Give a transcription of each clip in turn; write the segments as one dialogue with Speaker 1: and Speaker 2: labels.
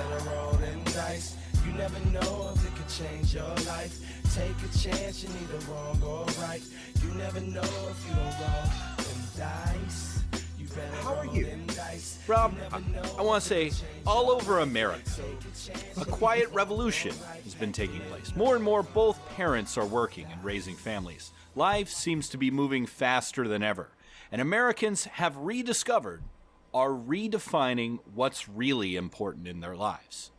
Speaker 1: better roll them dice. You never know if it could change your life. Take a chance, you're neither wrong or right. You never know if you don't roll them dice. You better
Speaker 2: How are
Speaker 1: roll
Speaker 2: you?
Speaker 1: them dice.
Speaker 3: Rob, I want to say, all over America, a quiet revolution has been taking place. More and more, both parents are working and raising families. Life seems to be moving faster than ever, and Americans have rediscovered, are redefining what's really important in their lives.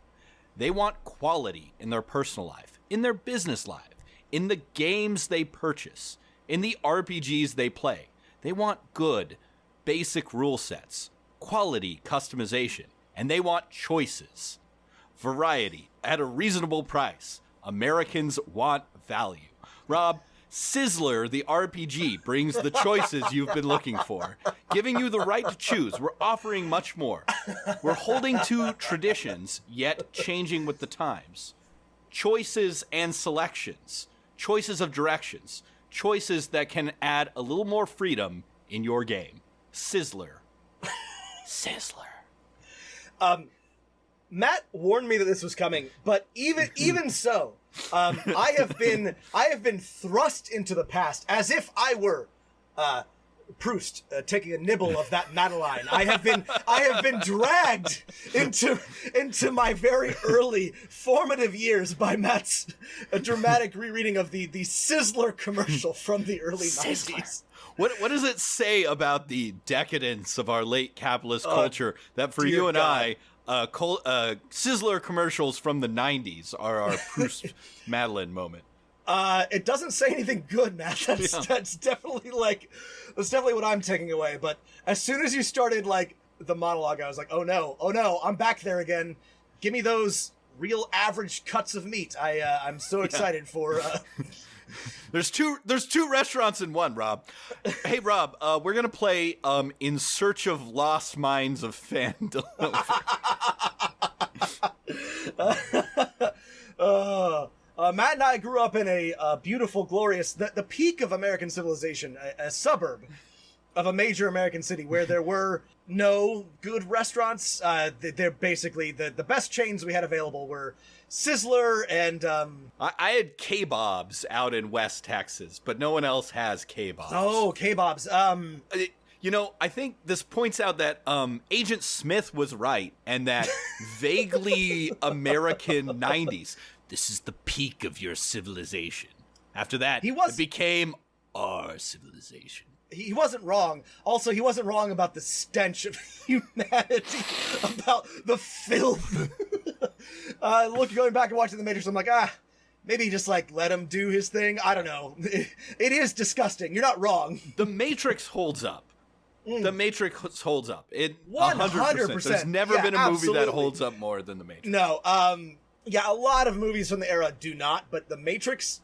Speaker 3: They want quality in their personal life, in their business life, in the games they purchase, in the RPGs they play. They want good, basic rule sets, quality customization, and they want choices. Variety at a reasonable price. Americans want value. Rob, Sizzler, the RPG, brings the choices you've been looking for, giving you the right to choose. We're offering much more. We're holding to traditions, yet changing with the times. Choices and selections. Choices of directions. Choices that can add a little more freedom in your game. Sizzler. Sizzler.
Speaker 2: Matt warned me that this was coming, but even so, I have been thrust into the past as if I were Proust taking a nibble of that Madeline. I have been dragged into my very early formative years by Matt's dramatic rereading of the Sizzler commercial from the early 90s.
Speaker 3: What does it say about the decadence of our late capitalist culture that for you and
Speaker 2: God.
Speaker 3: Sizzler commercials from the 90s are our Proust Madeline moment?
Speaker 2: It doesn't say anything good, Matt. That's definitely what I'm taking away. But as soon as you started the monologue, I was like, oh no, I'm back there again. Give me those real average cuts of meat. I'm so excited for.
Speaker 3: There's two restaurants in one, Rob. Hey, Rob, we're gonna play In Search of Lost Minds of Fan Delivery.
Speaker 2: Matt and I grew up in a beautiful, glorious, the peak of American civilization, a suburb of a major American city where there were no good restaurants. They're basically the best chains we had available were Sizzler and
Speaker 3: I had K-Bobs out in West Texas, but no one else has K-Bobs.
Speaker 2: Oh, K-Bobs.
Speaker 3: I think this points out that Agent Smith was right, and that vaguely American 90s. This is the peak of your civilization. After that, it became our civilization.
Speaker 2: He wasn't wrong. Also, he wasn't wrong about the stench of humanity, about the filth. Going back and watching The Matrix, I'm like, maybe just let him do his thing. I don't know. It is disgusting. You're not wrong.
Speaker 3: The Matrix holds up. The Matrix holds up. It
Speaker 2: 100%.
Speaker 3: There's never been a movie that holds up more than The Matrix.
Speaker 2: No. A lot of movies from the era do not, but The Matrix,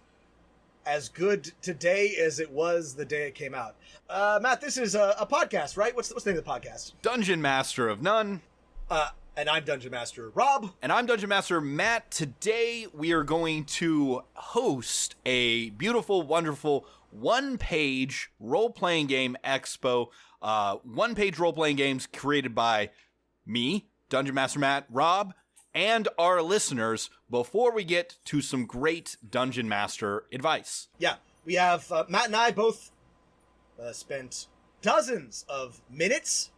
Speaker 2: as good today as it was the day it came out. Matt, this is a podcast, right? What's the name of the podcast?
Speaker 3: Dungeon Master of None.
Speaker 2: And I'm Dungeon Master Rob.
Speaker 3: And I'm Dungeon Master Matt. Today we are going to host a beautiful, wonderful, one-page role-playing game expo. One-page role-playing games created by me, Dungeon Master Matt, Rob, and our listeners before we get to some great Dungeon Master advice.
Speaker 2: Yeah, we have Matt and I both spent dozens of minutes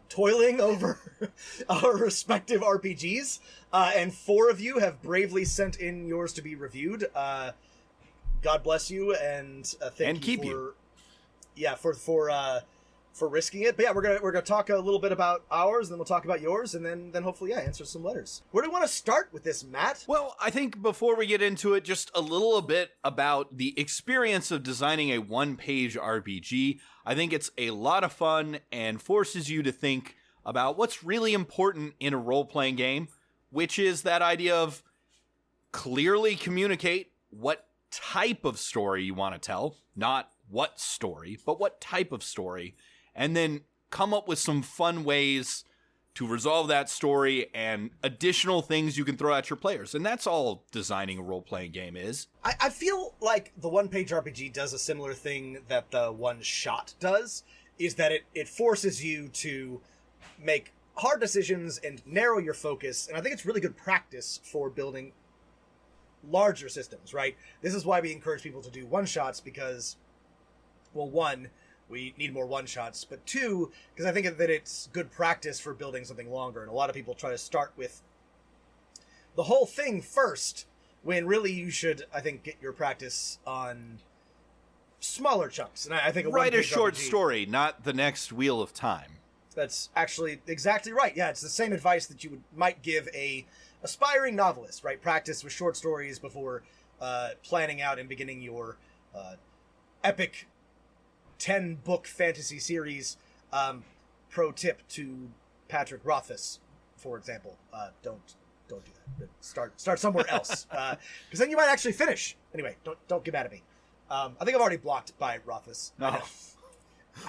Speaker 2: toiling over our respective RPGs, and 4 of you have bravely sent in yours to be reviewed. God bless you, and thank you for risking it. But yeah, we're gonna talk a little bit about ours, and then we'll talk about yours, and then hopefully answer some letters. Where do we want to start with this, Matt?
Speaker 3: Well, I think before we get into it, just a little bit about the experience of designing a one-page RPG. I think it's a lot of fun and forces you to think about what's really important in a role-playing game, which is that idea of clearly communicate what type of story you want to tell, not what story, but what type of story, and then come up with some fun ways to resolve that story and additional things you can throw at your players. And that's all designing a role-playing game is.
Speaker 2: I feel like the one-page RPG does a similar thing that the one-shot does, is that it forces you to make hard decisions and narrow your focus. And I think it's really good practice for building larger systems, right? This is why we encourage people to do one-shots because, well, one, we need more one-shots, but two, because I think that it's good practice for building something longer. And a lot of people try to start with the whole thing first, when really you should, I think, get your practice on smaller chunks. And I think
Speaker 3: write a short story, not the next Wheel of Time.
Speaker 2: That's actually exactly right. Yeah, it's the same advice that you might give a aspiring novelist, right? Practice with short stories before planning out and beginning your epic 10-book fantasy series. Pro tip to Patrick Rothfuss, for example. Don't do that. Start somewhere else, because then you might actually finish. Anyway, don't get mad at me. I think I'm already blocked by Rothfuss.
Speaker 3: No.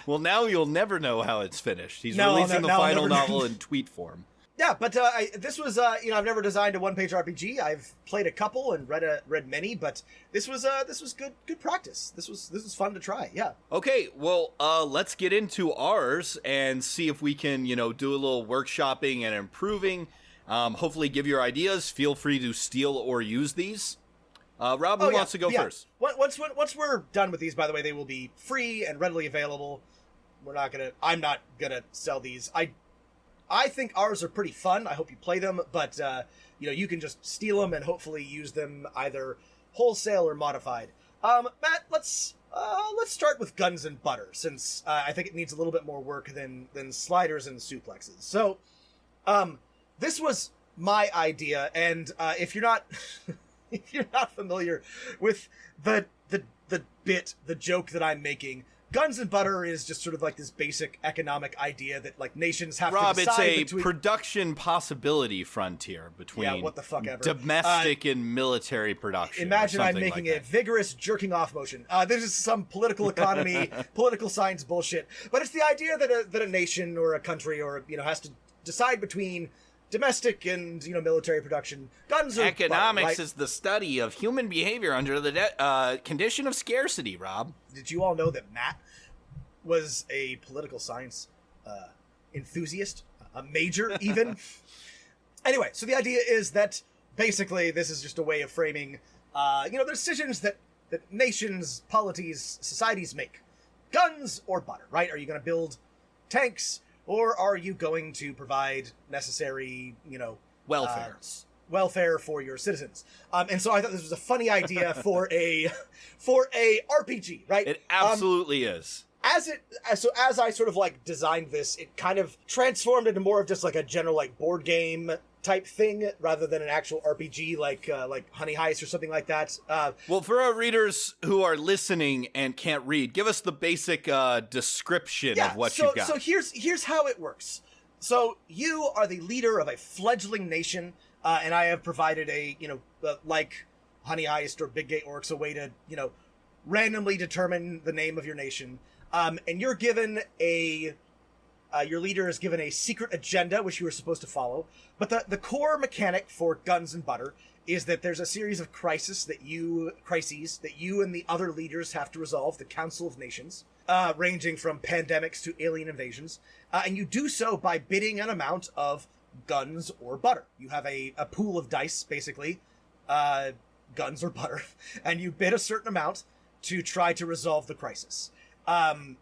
Speaker 3: Well, now you'll never know how it's finished. He's releasing the final novel in tweet form.
Speaker 2: Yeah, but this was I've never designed a one-page RPG. I've played a couple and read many, but this was good practice. This was fun to try. Yeah.
Speaker 3: Okay, well, let's get into ours and see if we can do a little workshopping and improving. Hopefully, give your ideas. Feel free to steal or use these. Rob, who wants to go first?
Speaker 2: Once we're done with these, by the way, they will be free and readily available. I'm not gonna sell these. I think ours are pretty fun. I hope you play them, but you can just steal them and hopefully use them either wholesale or modified. Matt, let's start with Guns and Butter, since I think it needs a little bit more work than sliders and suplexes. So, this was my idea, and if you're not if you're not familiar with the joke that I'm making, Guns and Butter is just sort of like this basic economic idea that like nations have to decide
Speaker 3: it's a production possibility frontier between
Speaker 2: what the fuck ever.
Speaker 3: Domestic and military production.
Speaker 2: Imagine I'm making a vigorous jerking off motion. This is some political economy, political science bullshit. But it's the idea that a nation or a country or has to decide between domestic and military production. Guns or
Speaker 3: economics
Speaker 2: butter, right?
Speaker 3: is the study of human behavior under the condition of scarcity. Rob,
Speaker 2: did you all know that Matt was a political science enthusiast, a major even? Anyway, so the idea is that basically this is just a way of framing the decisions that nations, polities, societies make. Guns or butter, right? Are you going to build tanks? Or are you going to provide necessary, welfare for your citizens? And so I thought this was a funny idea for a RPG, right?
Speaker 3: It absolutely is.
Speaker 2: As I sort of like designed this, it kind of transformed into more of just like a general like board game type thing rather than an actual RPG like Honey Heist or something like that.
Speaker 3: Well, for our readers who are listening and can't read, give us the basic description of what you've got.
Speaker 2: So here's how it works. So you are the leader of a fledgling nation, and I have provided like Honey Heist or Big Gay Orcs, a way to randomly determine the name of your nation, and you're given your leader is given a secret agenda, which you are supposed to follow. But the core mechanic for Guns and Butter is that there's a series of crises that you and the other leaders have to resolve, the Council of Nations, ranging from pandemics to alien invasions. And you do so by bidding an amount of guns or butter. You have a pool of dice, basically, guns or butter, and you bid a certain amount to try to resolve the crisis.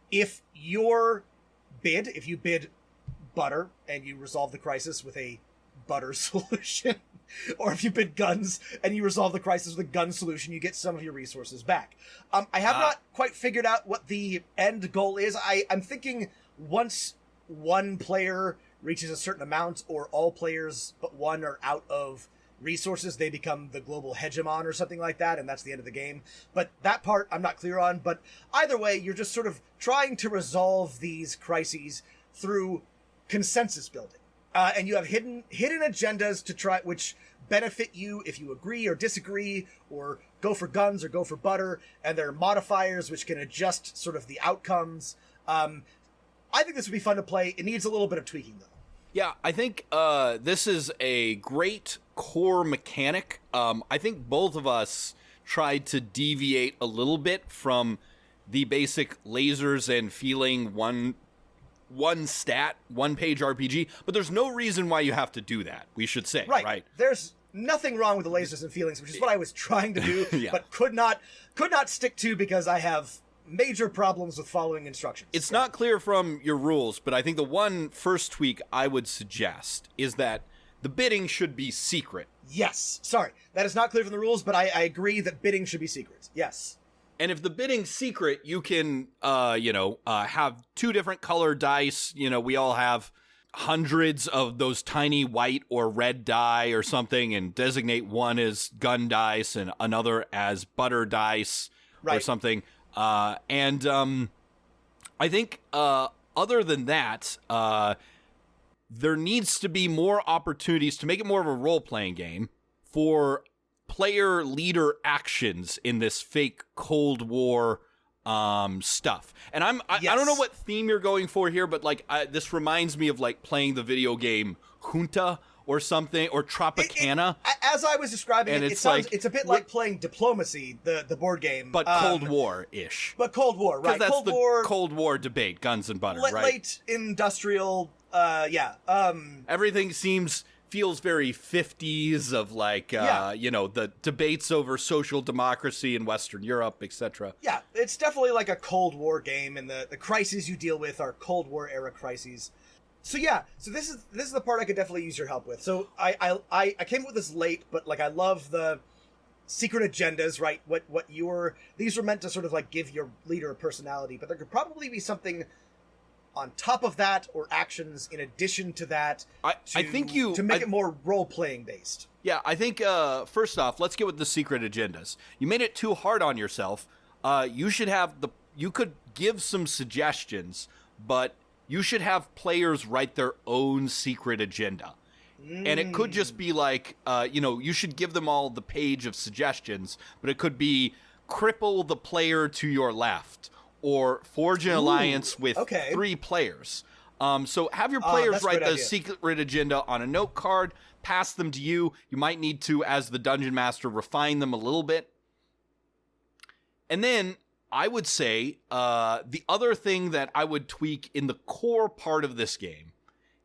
Speaker 2: If you bid butter and you resolve the crisis with a butter solution, or if you bid guns and you resolve the crisis with a gun solution, you get some of your resources back. I have not quite figured out what the end goal is. I'm thinking once one player reaches a certain amount, or all players but one are out of resources, they become the global hegemon or something like that, and that's the end of the game. But that part I'm not clear on. But either way, you're just sort of trying to resolve these crises through consensus building, and you have hidden agendas to try, which benefit you if you agree or disagree, or go for guns or go for butter, and there are modifiers which can adjust sort of the outcomes. I think this would be fun to play. It needs a little bit of tweaking, though.
Speaker 3: Yeah, I think this is a great core mechanic. I think both of us tried to deviate a little bit from the basic lasers and feeling one one stat, one-page RPG, but there's no reason why you have to do that, we should say, right?
Speaker 2: There's nothing wrong with the lasers and feelings, which is what I was trying to do,
Speaker 3: Yeah.
Speaker 2: but could not stick to because I have major problems with following instructions.
Speaker 3: It's not clear from your rules, but I think the one first tweak I would suggest is that the bidding should be secret.
Speaker 2: Yes. Sorry. That is not clear from the rules, but I agree that bidding should be secret. Yes.
Speaker 3: And if the bidding's secret, you can, have two different colored dice. You know, we all have hundreds of those tiny white or red die or something, and designate one as gun dice and another as butter dice or something. I think other than that, there needs to be more opportunities to make it more of a role-playing game for player leader actions in this fake Cold War stuff. And I don't know what theme you're going for here, but like this reminds me of like playing the video game Junta or something, or Tropicana.
Speaker 2: As I was describing it, it's a bit like playing Diplomacy, the board game.
Speaker 3: But Cold War-ish.
Speaker 2: But Cold War, right.
Speaker 3: Because that's Cold War debate, guns and butter, right?
Speaker 2: Late industrial,
Speaker 3: Everything feels very 50s of like, the debates over social democracy in Western Europe, etc.
Speaker 2: Yeah, it's definitely like a Cold War game, and the crises you deal with are Cold War era crises. So this is the part I could definitely use your help with. So I came up with this late, but like I love the secret agendas, right? These were meant to sort of like give your leader a personality, but there could probably be something on top of that, or actions in addition to that. To make it more role playing based.
Speaker 3: Yeah, I think first off, let's get with the secret agendas. You made it too hard on yourself. You could give some suggestions, but you should have players write their own secret agenda. And it could just be like, you should give them all the page of suggestions, but it could be cripple the player to your left, or forge an alliance with 3 players. So have your players write the secret agenda on a note card, pass them to you. You might need to, as the dungeon master, refine them a little bit. And then I would say the other thing that I would tweak in the core part of this game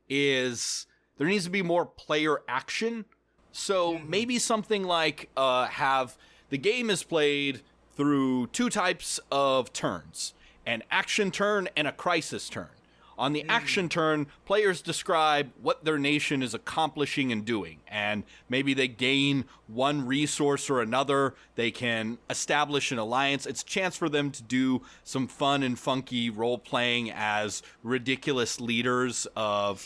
Speaker 3: is there needs to be more player action. So maybe something like have the game is played through 2 types of turns, an action turn and a crisis turn. On the action turn, players describe what their nation is accomplishing and doing, and maybe they gain one resource or another. They can establish an alliance. It's a chance for them to do some fun and funky role-playing as ridiculous leaders of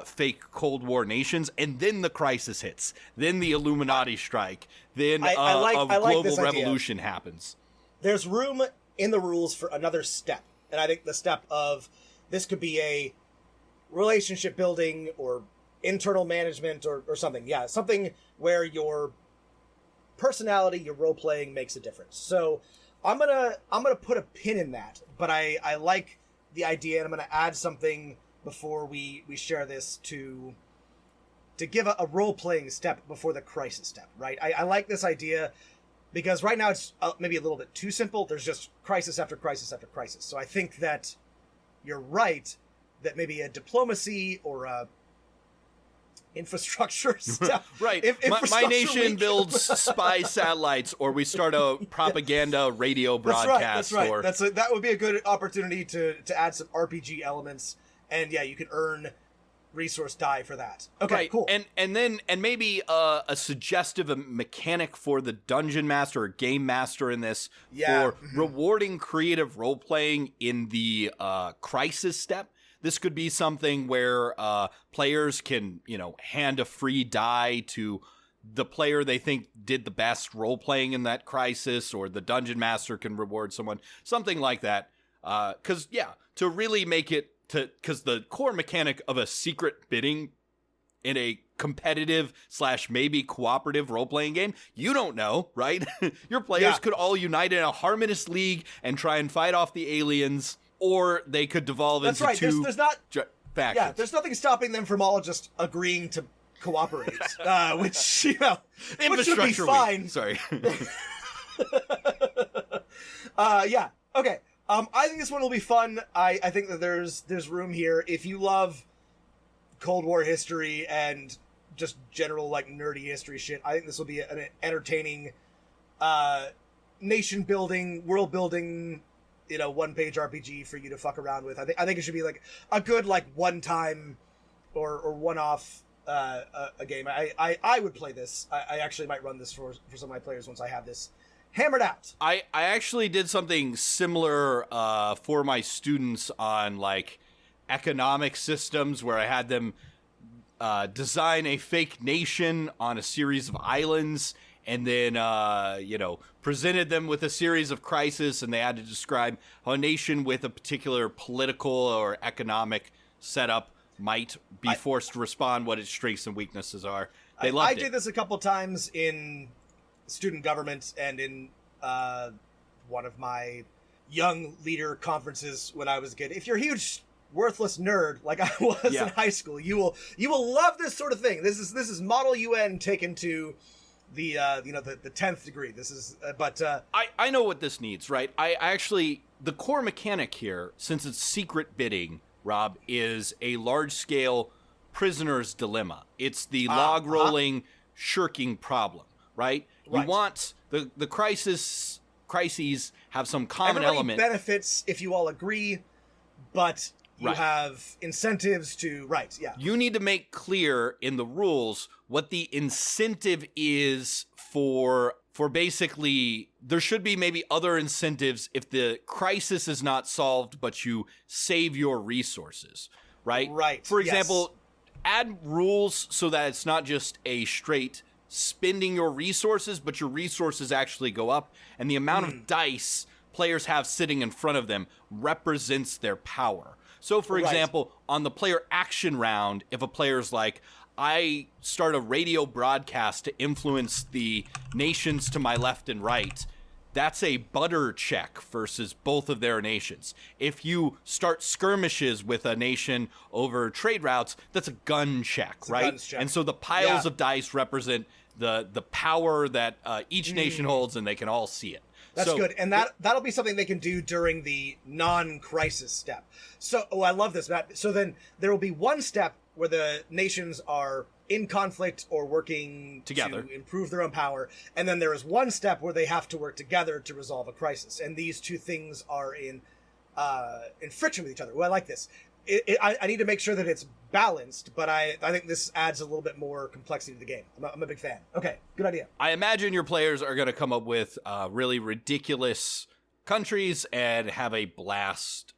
Speaker 3: fake Cold War nations, and then the crisis hits. Then the Illuminati strike. Then a global revolution happens.
Speaker 2: There's room in the rules for another step, and I think the step of this could be a relationship building or internal management or something. Yeah, something where your personality, your role playing makes a difference. So I'm gonna put a pin in that, but I like the idea, and I'm gonna add something before we share this to give a role playing step before the crisis step. Right? I like this idea because right now it's maybe a little bit too simple. There's just crisis after crisis after crisis. So I think that you're right that maybe a diplomacy or a infrastructure stuff.
Speaker 3: Right. My nation builds spy satellites, or we start a propaganda radio broadcast.
Speaker 2: That's right. That would be a good opportunity to add some RPG elements, and yeah, you could earn resource die for that. Okay,
Speaker 3: right.
Speaker 2: Cool.
Speaker 3: And maybe a suggestive mechanic for the dungeon master or game master in this for rewarding creative role playing in the crisis step. This could be something where players can, hand a free die to the player they think did the best role playing in that crisis, or the dungeon master can reward someone, something like that. To really make it because the core mechanic of a secret bidding in a competitive / maybe cooperative role-playing game, you don't know, right? Your players could all unite in a harmonious league and try and fight off the aliens, or they could devolve into two factions.
Speaker 2: Yeah, there's nothing stopping them from all just agreeing to cooperate, which which would be fine.
Speaker 3: Sorry.
Speaker 2: Okay. I think this one will be fun. I think that there's room here. If you love Cold War history and just general like nerdy history shit, I think this will be an entertaining nation building, world building, one-page RPG for you to fuck around with. I think it should be like a good like one-time or one-off a game. I would play this. I actually might run this for some of my players once I have this hammered out.
Speaker 3: I actually did something similar for my students on like economic systems, where I had them design a fake nation on a series of islands, and then presented them with a series of crises, and they had to describe how a nation with a particular political or economic setup might be forced to respond, what its strengths and weaknesses are. They loved it.
Speaker 2: I did this a couple times in student government and in one of my young leader conferences when I was a kid. If you're a huge worthless nerd like I was in high school, you will love this sort of thing. This is Model UN taken to the 10th degree. This is
Speaker 3: I know what this needs, right? I actually, the core mechanic here, since it's secret bidding, Rob, is a large-scale prisoner's dilemma. It's the log-rolling, shirking problem, right? You want the crises have some common element.
Speaker 2: Benefits if you all agree, but you have incentives to You
Speaker 3: need to make clear in the rules what the incentive is for basically, there should be maybe other incentives if the crisis is not solved, but you save your resources, right?
Speaker 2: Right.
Speaker 3: For example, add rules so that it's not just a straight spending your resources, but your resources actually go up, and the amount of dice players have sitting in front of them represents their power. So, for example, on the player action round, if a player's like, I start a radio broadcast to influence the nations to my left and right, that's a butter check versus both of their nations. If you start skirmishes with a nation over trade routes, that's a gun check, right? And so the piles of dice represent the power that each nation holds, and they can all see it.
Speaker 2: That's good, and that'll be something they can do during the non-crisis step. So, I love this, Matt. So then there will be one step where the nations are in conflict or working
Speaker 3: together
Speaker 2: to improve their own power, and then there is one step where they have to work together to resolve a crisis, and these two things are in friction with each other. I like this. I need to make sure that it's balanced, but I think this adds a little bit more complexity to the game. I'm a big fan. Okay, good idea.
Speaker 3: I imagine your players are going to come up with really ridiculous countries and have a blast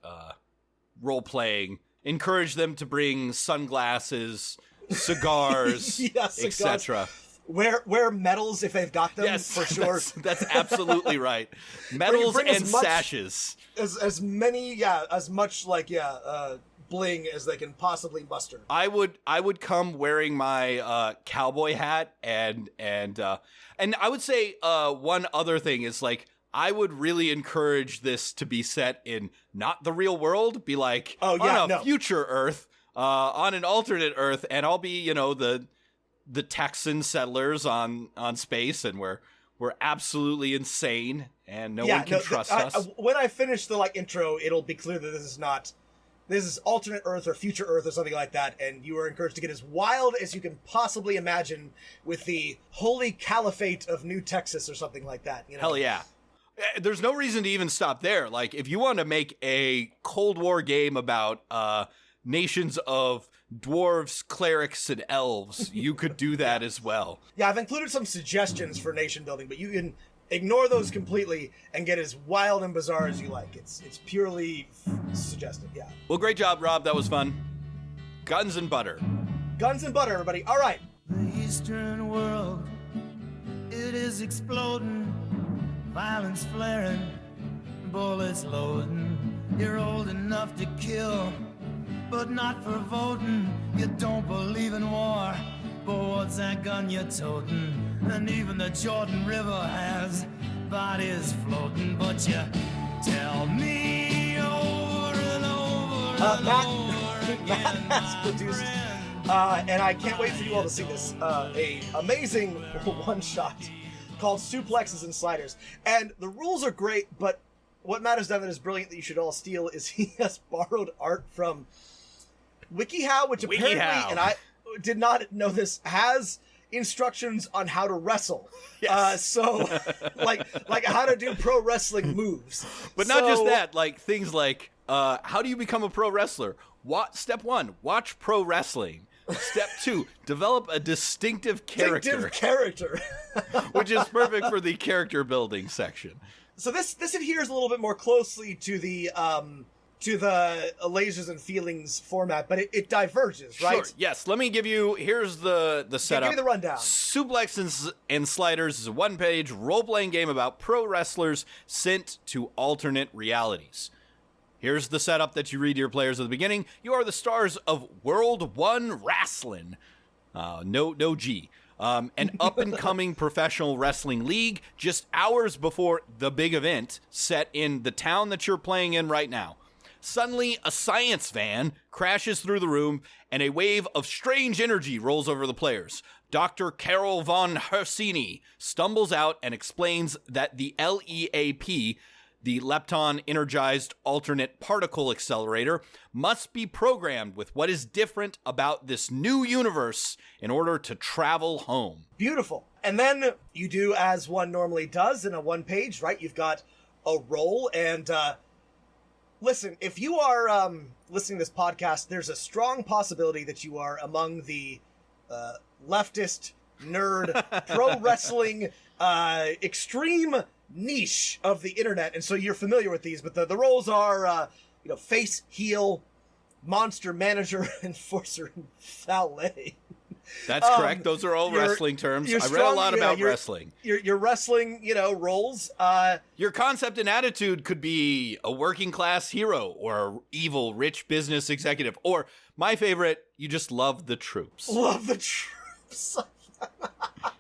Speaker 3: role-playing. Encourage them to bring sunglasses, cigars, etc.
Speaker 2: Wear medals if they've got them, for sure.
Speaker 3: That's absolutely right. Medals and sashes.
Speaker 2: As much bling as they can possibly muster.
Speaker 3: I would come wearing my cowboy hat and I would say one other thing is like, I would really encourage this to be set in not the real world, be like on a future Earth, on an alternate Earth, and I'll be, the Texan settlers on space, and we're absolutely insane, and no one can trust us.
Speaker 2: When I finish the intro, it'll be clear that this is alternate Earth or future Earth or something like that, and you are encouraged to get as wild as you can possibly imagine with the holy caliphate of New Texas or something like that.
Speaker 3: Hell yeah. There's no reason to even stop there. Like, if you want to make a Cold War game about nations of dwarves, clerics, and elves, you could do that as well.
Speaker 2: Yeah, I've included some suggestions for nation building, but you can ignore those completely and get as wild and bizarre as you like. It's purely suggested, yeah.
Speaker 3: Well, great job, Rob. That was fun. Guns and butter.
Speaker 2: Guns and butter, everybody. All right.
Speaker 1: The Eastern world, it is exploding. Violence flaring, bullets loading. You're old enough to kill, but not for voting. You don't believe in war, but what's that gun you're toting? And even the Jordan River has bodies floating. But you tell me over and over and over again,
Speaker 2: Matt has produced, and I can't wait for you all to see this, a amazing one-shot called Suplexes and Sliders. And the rules are great, but what Matt has done that is brilliant that you should all steal is he has borrowed art from WikiHow, which apparently, and I did not know this, has instructions on how to wrestle.
Speaker 3: Yes.
Speaker 2: So like how to do pro wrestling moves.
Speaker 3: But not just that, like things like how do you become a pro wrestler? Step 1, watch pro wrestling. Step 2, develop a distinctive character. Which is perfect for the character building section.
Speaker 2: So this adheres a little bit more closely to the lasers and feelings format, but it diverges, right?
Speaker 3: Sure. Yes. Let me give you. Here's the setup.
Speaker 2: Give me the rundown.
Speaker 3: Suplex and Sliders is a one-page role-playing game about pro wrestlers sent to alternate realities. Here's the setup that you read to your players at the beginning. You are the stars of World 1 Wrestling. No G. An up-and-coming professional wrestling league just hours before the big event set in the town that you're playing in right now. Suddenly, a science van crashes through the room, and a wave of strange energy rolls over the players. Dr. Carol von Hersini stumbles out and explains that the LEAP, the Lepton Energized Alternate Particle Accelerator, must be programmed with what is different about this new universe in order to travel home.
Speaker 2: Beautiful. And then you do as one normally does in a one page, right? You've got a roll, and listen, if you are listening to this podcast, there's a strong possibility that you are among the leftist, nerd, pro wrestling, extreme niche of the internet, and so you're familiar with these, but the roles are face, heel, monster, manager, enforcer, and valet.
Speaker 3: That's correct. Those are all wrestling terms. I read a lot about wrestling.
Speaker 2: Your wrestling, roles.
Speaker 3: Your concept and attitude could be a working class hero or an evil rich business executive, or my favorite, you just love the troops.
Speaker 2: Love the troops.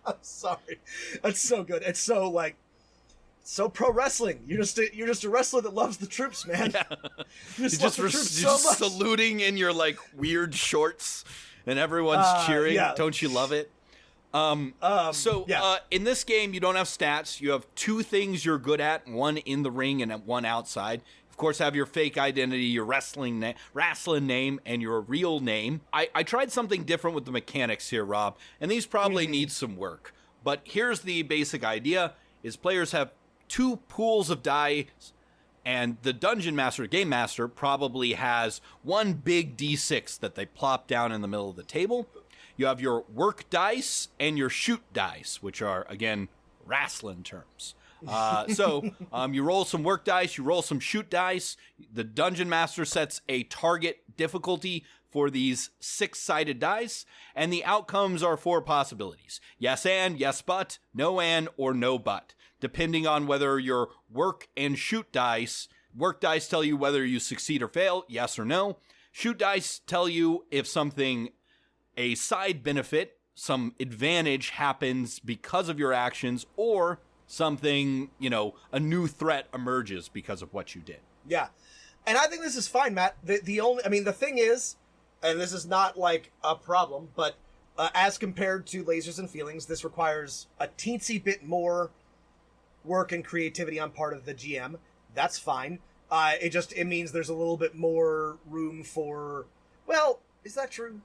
Speaker 2: I'm sorry. That's so good. It's so pro wrestling. You're just a wrestler that loves the troops, man. Yeah. You're just
Speaker 3: saluting in your weird shorts, and everyone's cheering. Yeah. Don't you love it? In this game, you don't have stats. You have 2 things you're good at: one in the ring and one outside. Of course, have your fake identity, your wrestling name, and your real name. I tried something different with the mechanics here, Rob, and these probably need some work. But here's the basic idea: is players have 2 pools of dice, and the dungeon master, game master, probably has 1 big D6 that they plop down in the middle of the table. You have your work dice and your shoot dice, which are, again, wrestling terms. You roll some work dice, you roll some shoot dice. The dungeon master sets a target difficulty for these 6-sided dice, and the outcomes are 4 possibilities: yes and, yes but, no and, or no but, depending on whether your work and shoot dice tell you whether you succeed or fail, yes or no. Shoot dice tell you if a side benefit, some advantage happens because of your actions, or something, a new threat emerges because of what you did.
Speaker 2: Yeah. And I think this is fine, Matt. The thing is, and this is not a problem, but as compared to Lasers and Feelings, this requires a teensy bit more work and creativity on part of the GM. That's fine. It means there's a little bit more room for, well, is that true?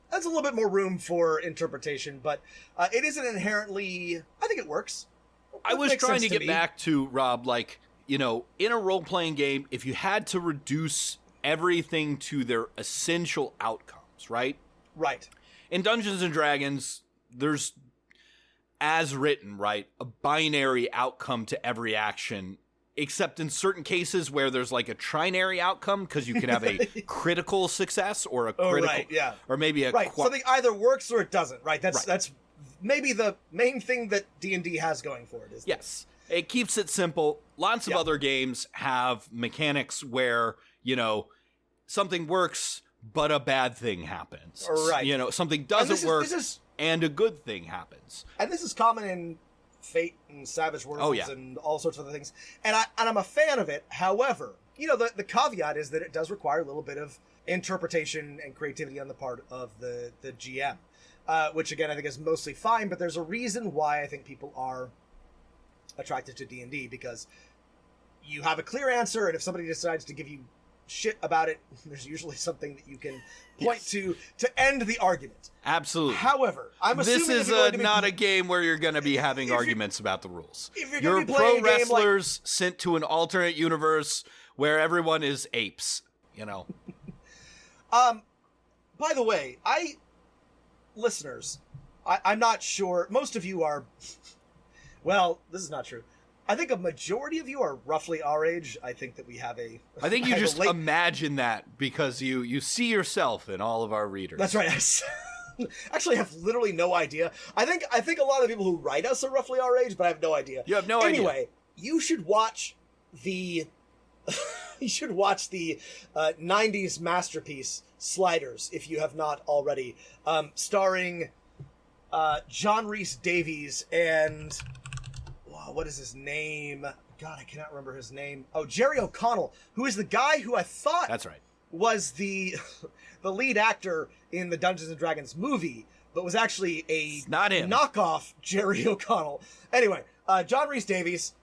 Speaker 2: That's a little bit more room for interpretation, but it isn't inherently, I think it works.
Speaker 3: I was trying to get back to, Rob, in a role-playing game, if you had to reduce everything to their essential outcomes, right?
Speaker 2: Right.
Speaker 3: In Dungeons & Dragons, there's, as written, right, a binary outcome to every action, except in certain cases where there's a trinary outcome, because you can have a critical success or a critical, or maybe a
Speaker 2: something either works or it doesn't. Right. That's maybe the main thing that D&D has going for it.
Speaker 3: Yes, it keeps it simple. Lots of other games have mechanics where something works but a bad thing happens.
Speaker 2: Right.
Speaker 3: Something doesn't work and a good thing happens.
Speaker 2: And this is common in Fate and Savage Worlds and all sorts of other things. And I'm a fan of it. However, the caveat is that it does require a little bit of interpretation and creativity on the part of the GM, which again I think is mostly fine. But there's a reason why I think people are attracted to D&D, because you have a clear answer, and if somebody decides to give you shit about it, there's usually something that you can point to end the argument.
Speaker 3: Absolutely.
Speaker 2: However, I'm assuming
Speaker 3: this is not a game where you're going to be having arguments about the rules.
Speaker 2: If
Speaker 3: you're
Speaker 2: going to be playing
Speaker 3: pro
Speaker 2: a game
Speaker 3: wrestlers sent to an alternate universe where everyone is apes, you know.
Speaker 2: By the way, listeners, I'm not sure. Most of you are. Well, this is not true. I think a majority of you are roughly our age. I think that we have a...
Speaker 3: I think you just imagine that because you see yourself in all of our readers.
Speaker 2: That's right. I actually have literally no idea. I think a lot of the people who write us are roughly our age, but I have no idea.
Speaker 3: You have no idea.
Speaker 2: Anyway, you should watch the... you should watch the 90s masterpiece Sliders, if you have not already. Starring John Rhys Davies and... what is his name? God, I cannot remember his name. Oh, Jerry O'Connell, who is the guy who I thought
Speaker 3: that's right
Speaker 2: was the lead actor in the Dungeons and Dragons movie, but was actually a
Speaker 3: not him.
Speaker 2: Knockoff Jerry O'Connell. Anyway, John Rhys Davies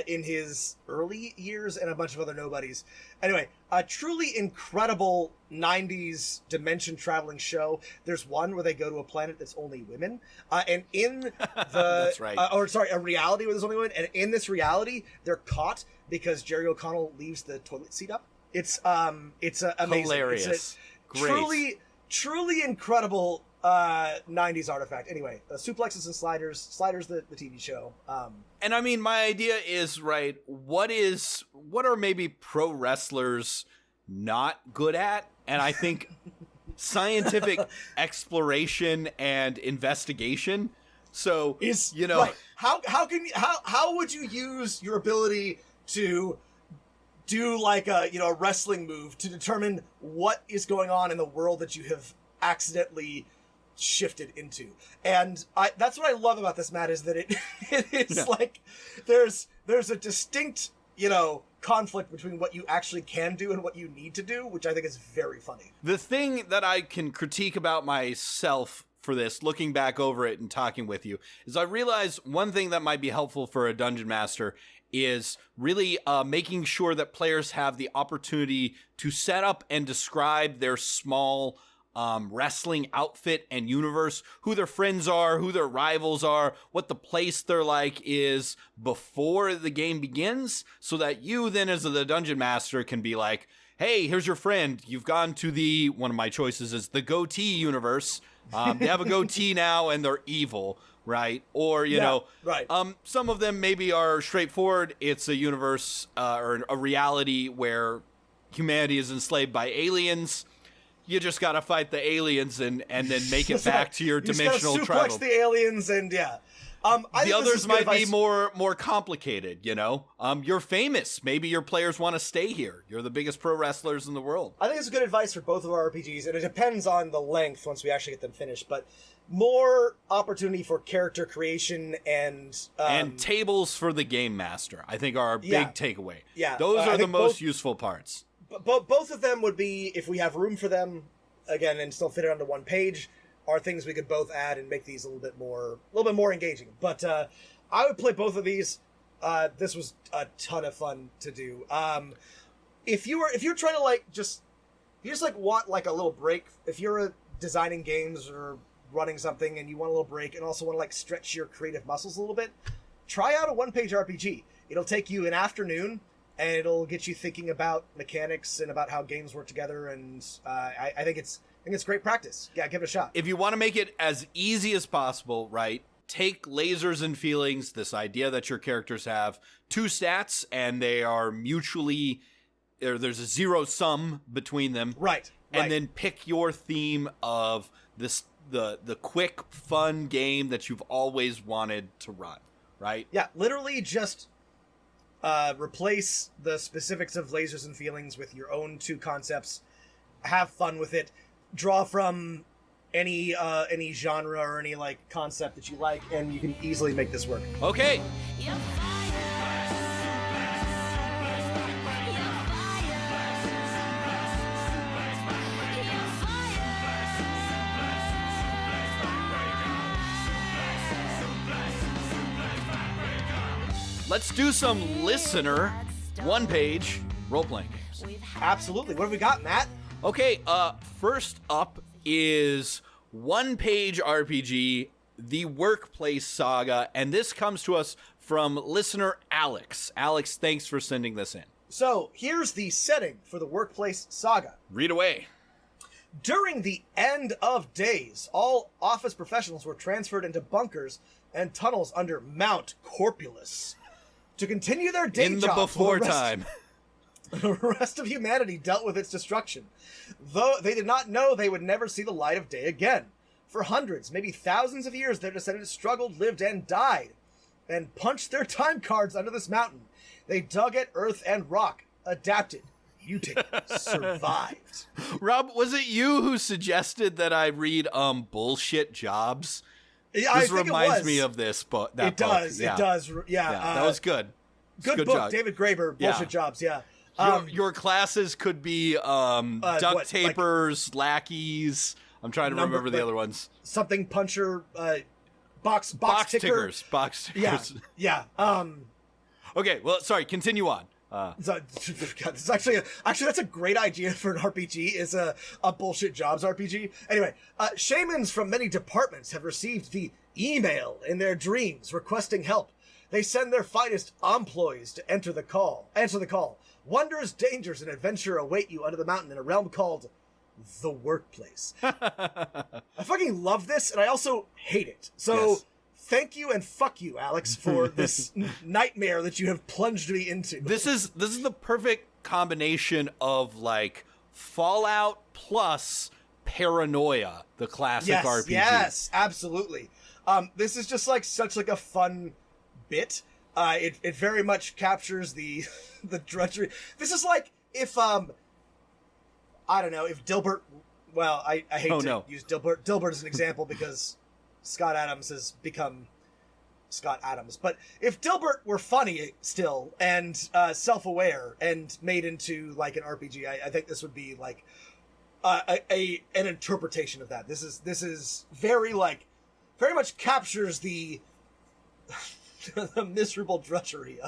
Speaker 2: in his early years and a bunch of other nobodies. Anyway, a truly incredible 90s dimension traveling show. There's one where they go to a planet that's only women. And in the...
Speaker 3: That's right.
Speaker 2: a reality where there's only women. And in this reality, they're caught because Jerry O'Connell leaves the toilet seat up. It's amazing.
Speaker 3: Hilarious.
Speaker 2: It's a
Speaker 3: Great.
Speaker 2: truly incredible 90s artifact. Anyway, Suplexes and Sliders, the TV show.
Speaker 3: And I mean, my idea is, right, what are maybe pro wrestlers not good at? And I think scientific exploration and investigation. So,
Speaker 2: right. How would you use your ability to do like a wrestling move to determine what is going on in the world that you have accidentally shifted into? And that's what I love about this, Matt, is that it is like there's a distinct conflict between what you actually can do and what you need to do, which I think is very funny.
Speaker 3: The thing that I can critique about myself for this, looking back over it and talking with you, is I realize one thing that might be helpful for a dungeon master is really making sure that players have the opportunity to set up and describe their small wrestling outfit and universe, who their friends are, who their rivals are, what the place they're like is before the game begins, so that you then as the dungeon master can be like, hey, here's your friend. You've gone to one of my choices is the goatee universe. They have a goatee now and they're evil, right? Or,
Speaker 2: right.
Speaker 3: Some of them maybe are straightforward. It's a universe or a reality where humanity is enslaved by aliens. You just got to fight the aliens and then make it back to your dimensional travel.
Speaker 2: Suplex the aliens and
Speaker 3: the others might be more complicated, You're famous. Maybe your players want to stay here. You're the biggest pro wrestlers in the world.
Speaker 2: I think it's good advice for both of our RPGs, and it depends on the length once we actually get them finished, but more opportunity for character creation and
Speaker 3: tables for the game master, I think, are our big takeaway.
Speaker 2: Yeah.
Speaker 3: Those are the most useful parts.
Speaker 2: Both of them would be, if we have room for them, again, and still fit it onto one page, are things we could both add and make these a little bit more engaging. But I would play both of these. This was a ton of fun to do. If you're trying to want like a little break, if you're designing games or running something and you want a little break and also want to like stretch your creative muscles a little bit, try out a one-page RPG. It'll take you an afternoon. And it'll get you thinking about mechanics and about how games work together, and I think it's great practice. Yeah, give it a shot.
Speaker 3: If you want to make it as easy as possible, right? Take lasers and feelings, this idea that your characters have 2 stats, and they are mutually, there's a zero sum between them,
Speaker 2: right?
Speaker 3: And then pick your theme of the quick, fun game that you've always wanted to run, right?
Speaker 2: Yeah, literally just. Replace the specifics of lasers and feelings with your own 2 concepts. Have fun with it. Draw from any genre or any like concept that you like, and you can easily make this work.
Speaker 3: Okay. Let's do some listener one-page role-playing games.
Speaker 2: Absolutely. What have we got, Matt?
Speaker 3: Okay, first up is one-page RPG, The Workplace Saga, and this comes to us from listener Alex. Alex, thanks for sending this in.
Speaker 2: So, here's the setting for The Workplace Saga.
Speaker 3: Read away.
Speaker 2: During the end of days, all office professionals were transferred into bunkers and tunnels under Mount Corpulus to continue their day
Speaker 3: In the
Speaker 2: jobs
Speaker 3: before
Speaker 2: while the rest-
Speaker 3: time.
Speaker 2: The rest of humanity dealt with its destruction, though they did not know they would never see the light of day again. For hundreds, maybe thousands of years, their descendants struggled, lived, and died, and punched their time cards under this mountain. They dug at earth and rock, adapted, mutated, survived.
Speaker 3: Rob, was it you who suggested that I read Bullshit Jobs?
Speaker 2: Yeah,
Speaker 3: This
Speaker 2: I think
Speaker 3: reminds
Speaker 2: it was.
Speaker 3: me of this book.
Speaker 2: It does.
Speaker 3: Yeah.
Speaker 2: It does. Yeah.
Speaker 3: That was good.
Speaker 2: Good book,
Speaker 3: job.
Speaker 2: David Graeber, Bullshit Jobs. Yeah.
Speaker 3: Your classes could be duct tapers, lackeys. I'm trying to remember the other ones.
Speaker 2: Something puncher, box ticker.
Speaker 3: Box tickers.
Speaker 2: Yeah.
Speaker 3: Okay. Well, sorry. Continue on.
Speaker 2: So, it's actually that's a great idea for an RPG. Is a Bullshit Jobs RPG. Anyway, shamans from many departments have received the email in their dreams requesting help. They send their finest employees to answer the call. Wonders, dangers, and adventure await you under the mountain in a realm called the Workplace. I fucking love this, and I also hate it. So,
Speaker 3: Yes.
Speaker 2: Thank you and fuck you, Alex, for this nightmare that you have plunged me into.
Speaker 3: This is the perfect combination of like Fallout plus Paranoia, the classic RPG.
Speaker 2: Yes, absolutely. This is just like such like a fun bit. It very much captures the the drudgery. This is like if I don't know, if Dilbert. Well, I hate to use Dilbert as an example because Scott Adams has become Scott Adams. But if Dilbert were funny still and self-aware and made into like an RPG, I think this would be like an interpretation of that. This is very much captures the the miserable drudgery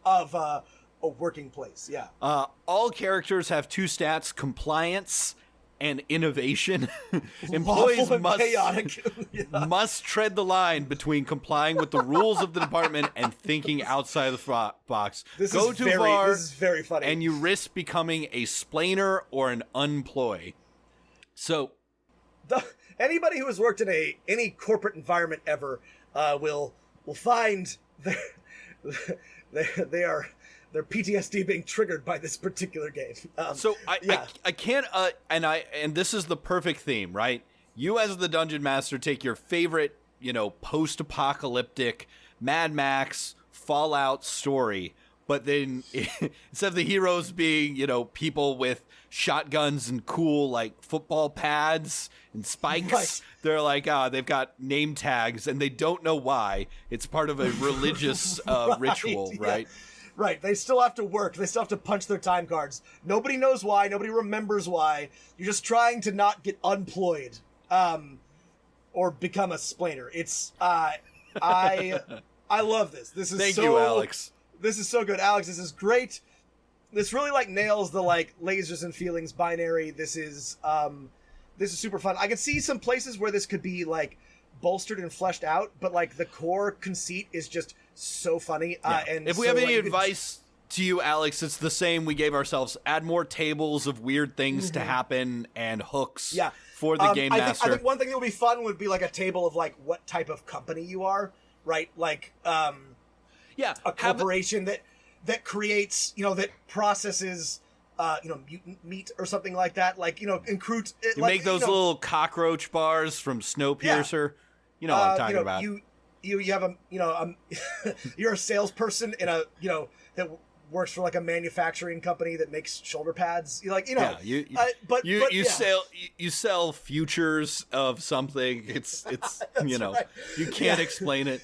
Speaker 2: of a working place. Yeah.
Speaker 3: All characters have two stats: compliance and innovation. Employees must tread the line between complying with the rules of the department and thinking outside the box.
Speaker 2: This is very funny.
Speaker 3: And you risk becoming a splainer or an unploy. So,
Speaker 2: anybody who has worked in any corporate environment ever will find their PTSD being triggered by this particular game.
Speaker 3: I can't, and this is the perfect theme, right? You as the dungeon master take your favorite, post-apocalyptic Mad Max Fallout story, but then instead of the heroes being, people with shotguns and cool football pads and spikes, right. They're they've got name tags and they don't know why. It's part of a religious ritual, right?
Speaker 2: Yeah. Right, they still have to work. They still have to punch their time cards. Nobody knows why. Nobody remembers why. You're just trying to not get unemployed, or become a splainer. It's I love this. This is
Speaker 3: Thank you, Alex.
Speaker 2: This is so good, Alex. This is great. This really nails the lasers and feelings binary. This is super fun. I can see some places where this could be bolstered and fleshed out, but the core conceit is just so funny.
Speaker 3: Yeah.
Speaker 2: And
Speaker 3: if we have any advice to you, Alex, it's the same we gave ourselves. Add more tables of weird things to happen and hooks for the game master.
Speaker 2: I think one thing that would be fun would be a table of what type of company you are, right? A corporation that creates, that processes mutant meat or something like that. Include
Speaker 3: you make those little cockroach bars from Snowpiercer.
Speaker 2: Yeah.
Speaker 3: You know what I'm talking about.
Speaker 2: You have you're a salesperson in a that works for a manufacturing company that makes shoulder pads.
Speaker 3: You sell futures of something. It's
Speaker 2: right.
Speaker 3: You can't explain it.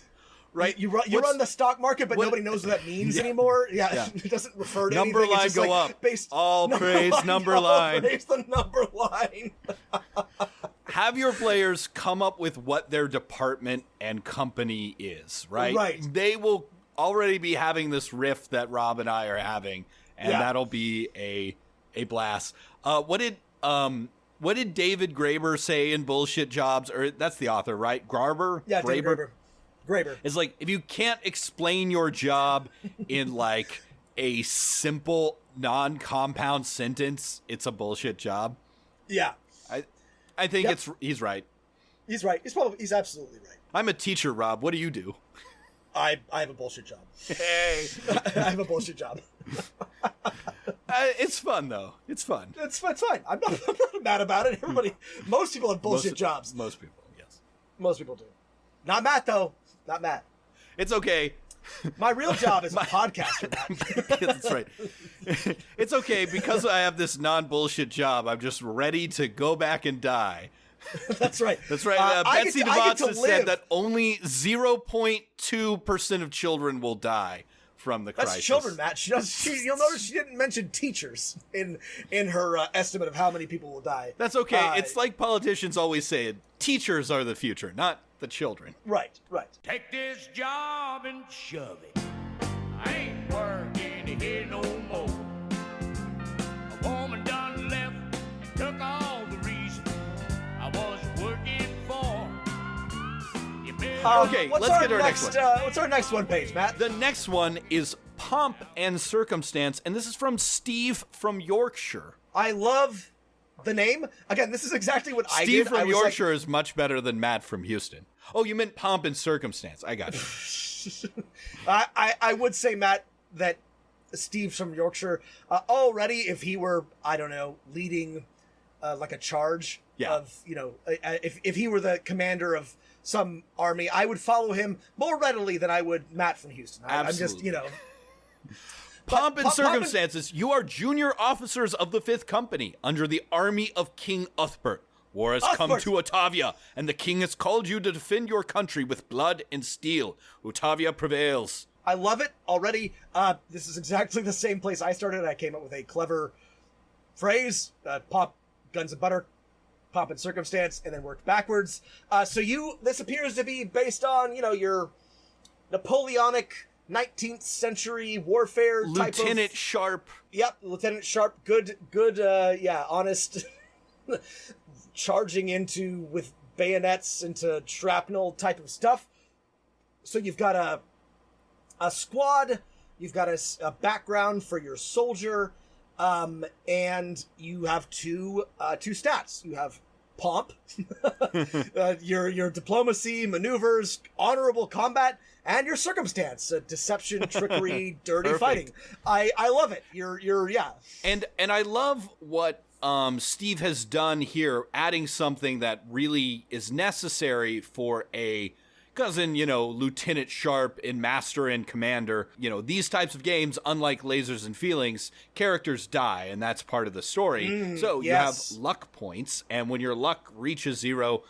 Speaker 3: Right,
Speaker 2: you run the stock market, but nobody knows what that means anymore. Yeah, it doesn't refer to
Speaker 3: number
Speaker 2: anything.
Speaker 3: line
Speaker 2: it's
Speaker 3: go up. All praise number line.
Speaker 2: Praise the number line.
Speaker 3: Have your players come up with what their department and company is. Right.
Speaker 2: Right.
Speaker 3: They will already be having this riff that Rob and I are having, and that'll be a blast. What did David Graeber say in Bullshit Jobs? Or that's the author, right? Graeber?
Speaker 2: Yeah, David Graeber.
Speaker 3: It's like, if you can't explain your job in like a simple non-compound sentence, it's a bullshit job.
Speaker 2: Yeah.
Speaker 3: I think he's right.
Speaker 2: He's right. He's absolutely right.
Speaker 3: I'm a teacher, Rob. What do you do?
Speaker 2: I have a bullshit job.
Speaker 3: Hey.
Speaker 2: I have a bullshit job.
Speaker 3: It's fun, though. It's fun.
Speaker 2: It's fine. I'm not mad about it. Most people have bullshit jobs.
Speaker 3: Most people, yes.
Speaker 2: Most people do. Not Matt, though. Not Matt.
Speaker 3: It's okay.
Speaker 2: My real job is a podcaster, Matt.
Speaker 3: That's right. It's okay, because I have this non-bullshit job, I'm just ready to go back and die.
Speaker 2: That's right.
Speaker 3: That's right. Betsy DeVos has said that only 0.2% of children will die from the crisis.
Speaker 2: That's children, Matt. You'll notice she didn't mention teachers in her estimate of how many people will die.
Speaker 3: That's okay. It's like politicians always say, teachers are the future, not the children.
Speaker 2: Right.
Speaker 1: Take this job and shove it. I ain't working here no more. A woman done left and took all the reason I was working for.
Speaker 3: Okay, let's get our next one.
Speaker 2: What's our next one page, Matt?
Speaker 3: The next one is Pomp and Circumstance, and this is from Steve from Yorkshire.
Speaker 2: I love the name. Again, this is exactly what I did.
Speaker 3: Steve from Yorkshire is much better than Matt from Houston. Oh, you meant Pomp and Circumstance. I got you.
Speaker 2: I would say, Matt, that Steve from Yorkshire, already, if he were, I don't know, leading like a charge of, if he were the commander of some army, I would follow him more readily than I would Matt from Houston.
Speaker 3: Absolutely.
Speaker 2: I'm just,
Speaker 3: Pomp and Circumstances. You are junior officers of the 5th Company under the army of King Uthbert. War has come to Otavia, and the king has called you to defend your country with blood and steel. Otavia prevails.
Speaker 2: I love it already. This is exactly the same place I started. I came up with a clever phrase, pop, guns and butter, Pomp and Circumstance, and then worked backwards. This appears to be based on, your Napoleonic 19th century warfare type of...
Speaker 3: Lieutenant Sharp.
Speaker 2: Yep, Lieutenant Sharp. Good, honest... charging into with bayonets into shrapnel type of stuff. So you've got a squad, you've got a background for your soldier, and you have two stats. You have pomp, your diplomacy, maneuvers, honorable combat, and your circumstance, deception, trickery, dirty fighting. I love it. You're
Speaker 3: And I love what Steve has done here, adding something that really is necessary for a cousin, Lieutenant Sharp in Master and Commander. These types of games, unlike Lasers and Feelings, characters die, and that's part of the story. So you have luck points, and when your luck reaches 0,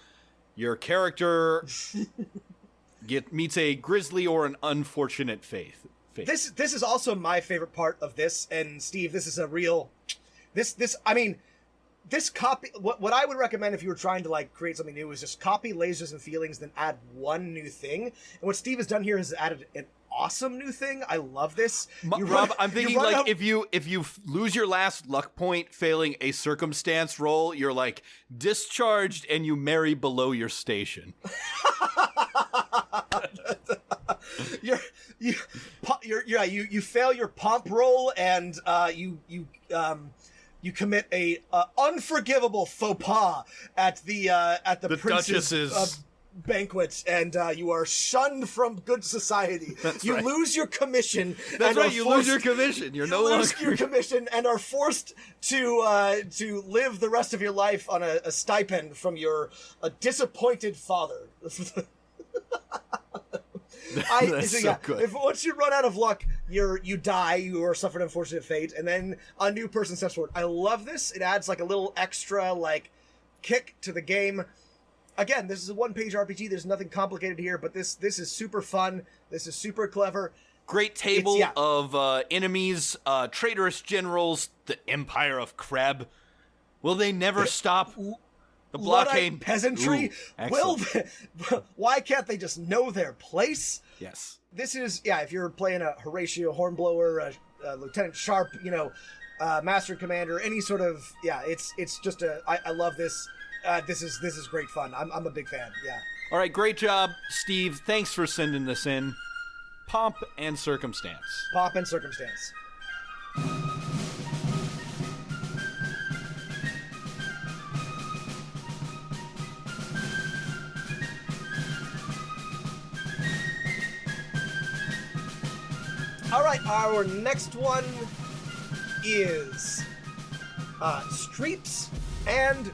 Speaker 3: your character meets a grisly or an unfortunate fate.
Speaker 2: This is also my favorite part of this, and Steve, this is a real... This copy, what I would recommend if you were trying to create something new is just copy Lasers and Feelings, then add one new thing. And what Steve has done here is added an awesome new thing. I love this.
Speaker 3: Rob, I'm thinking if you lose your last luck point failing a circumstance roll, you're discharged and you marry below your station.
Speaker 2: You fail your pomp roll and you commit a unforgivable faux pas at the prince's banquet, and you are shunned from good society. You lose your commission.
Speaker 3: That's right. You lose your commission. You're no longer...
Speaker 2: lose your commission and are forced to live the rest of your life on a stipend from your disappointed father.
Speaker 3: So good.
Speaker 2: If once you run out of luck, you die, you are suffered an unfortunate fate, and then a new person steps forward. I love this. It adds a little extra kick to the game. Again, this is a one-page RPG. There's nothing complicated here, but this is super fun. This is super clever.
Speaker 3: Great table of enemies, traitorous generals, the Empire of Kreb. Will they never stop? The blockade
Speaker 2: Luddite peasantry.
Speaker 3: Ooh,
Speaker 2: Why can't they just know their place?
Speaker 3: Yes.
Speaker 2: This is, if you're playing a Horatio Hornblower, a Lieutenant Sharp, Master Commander, any sort of, it's just I love this. This is great fun. I'm a big fan. Yeah.
Speaker 3: All right, great job, Steve. Thanks for sending this in. Pomp and Circumstance.
Speaker 2: Pomp and Circumstance. All right, our next one is Streeps and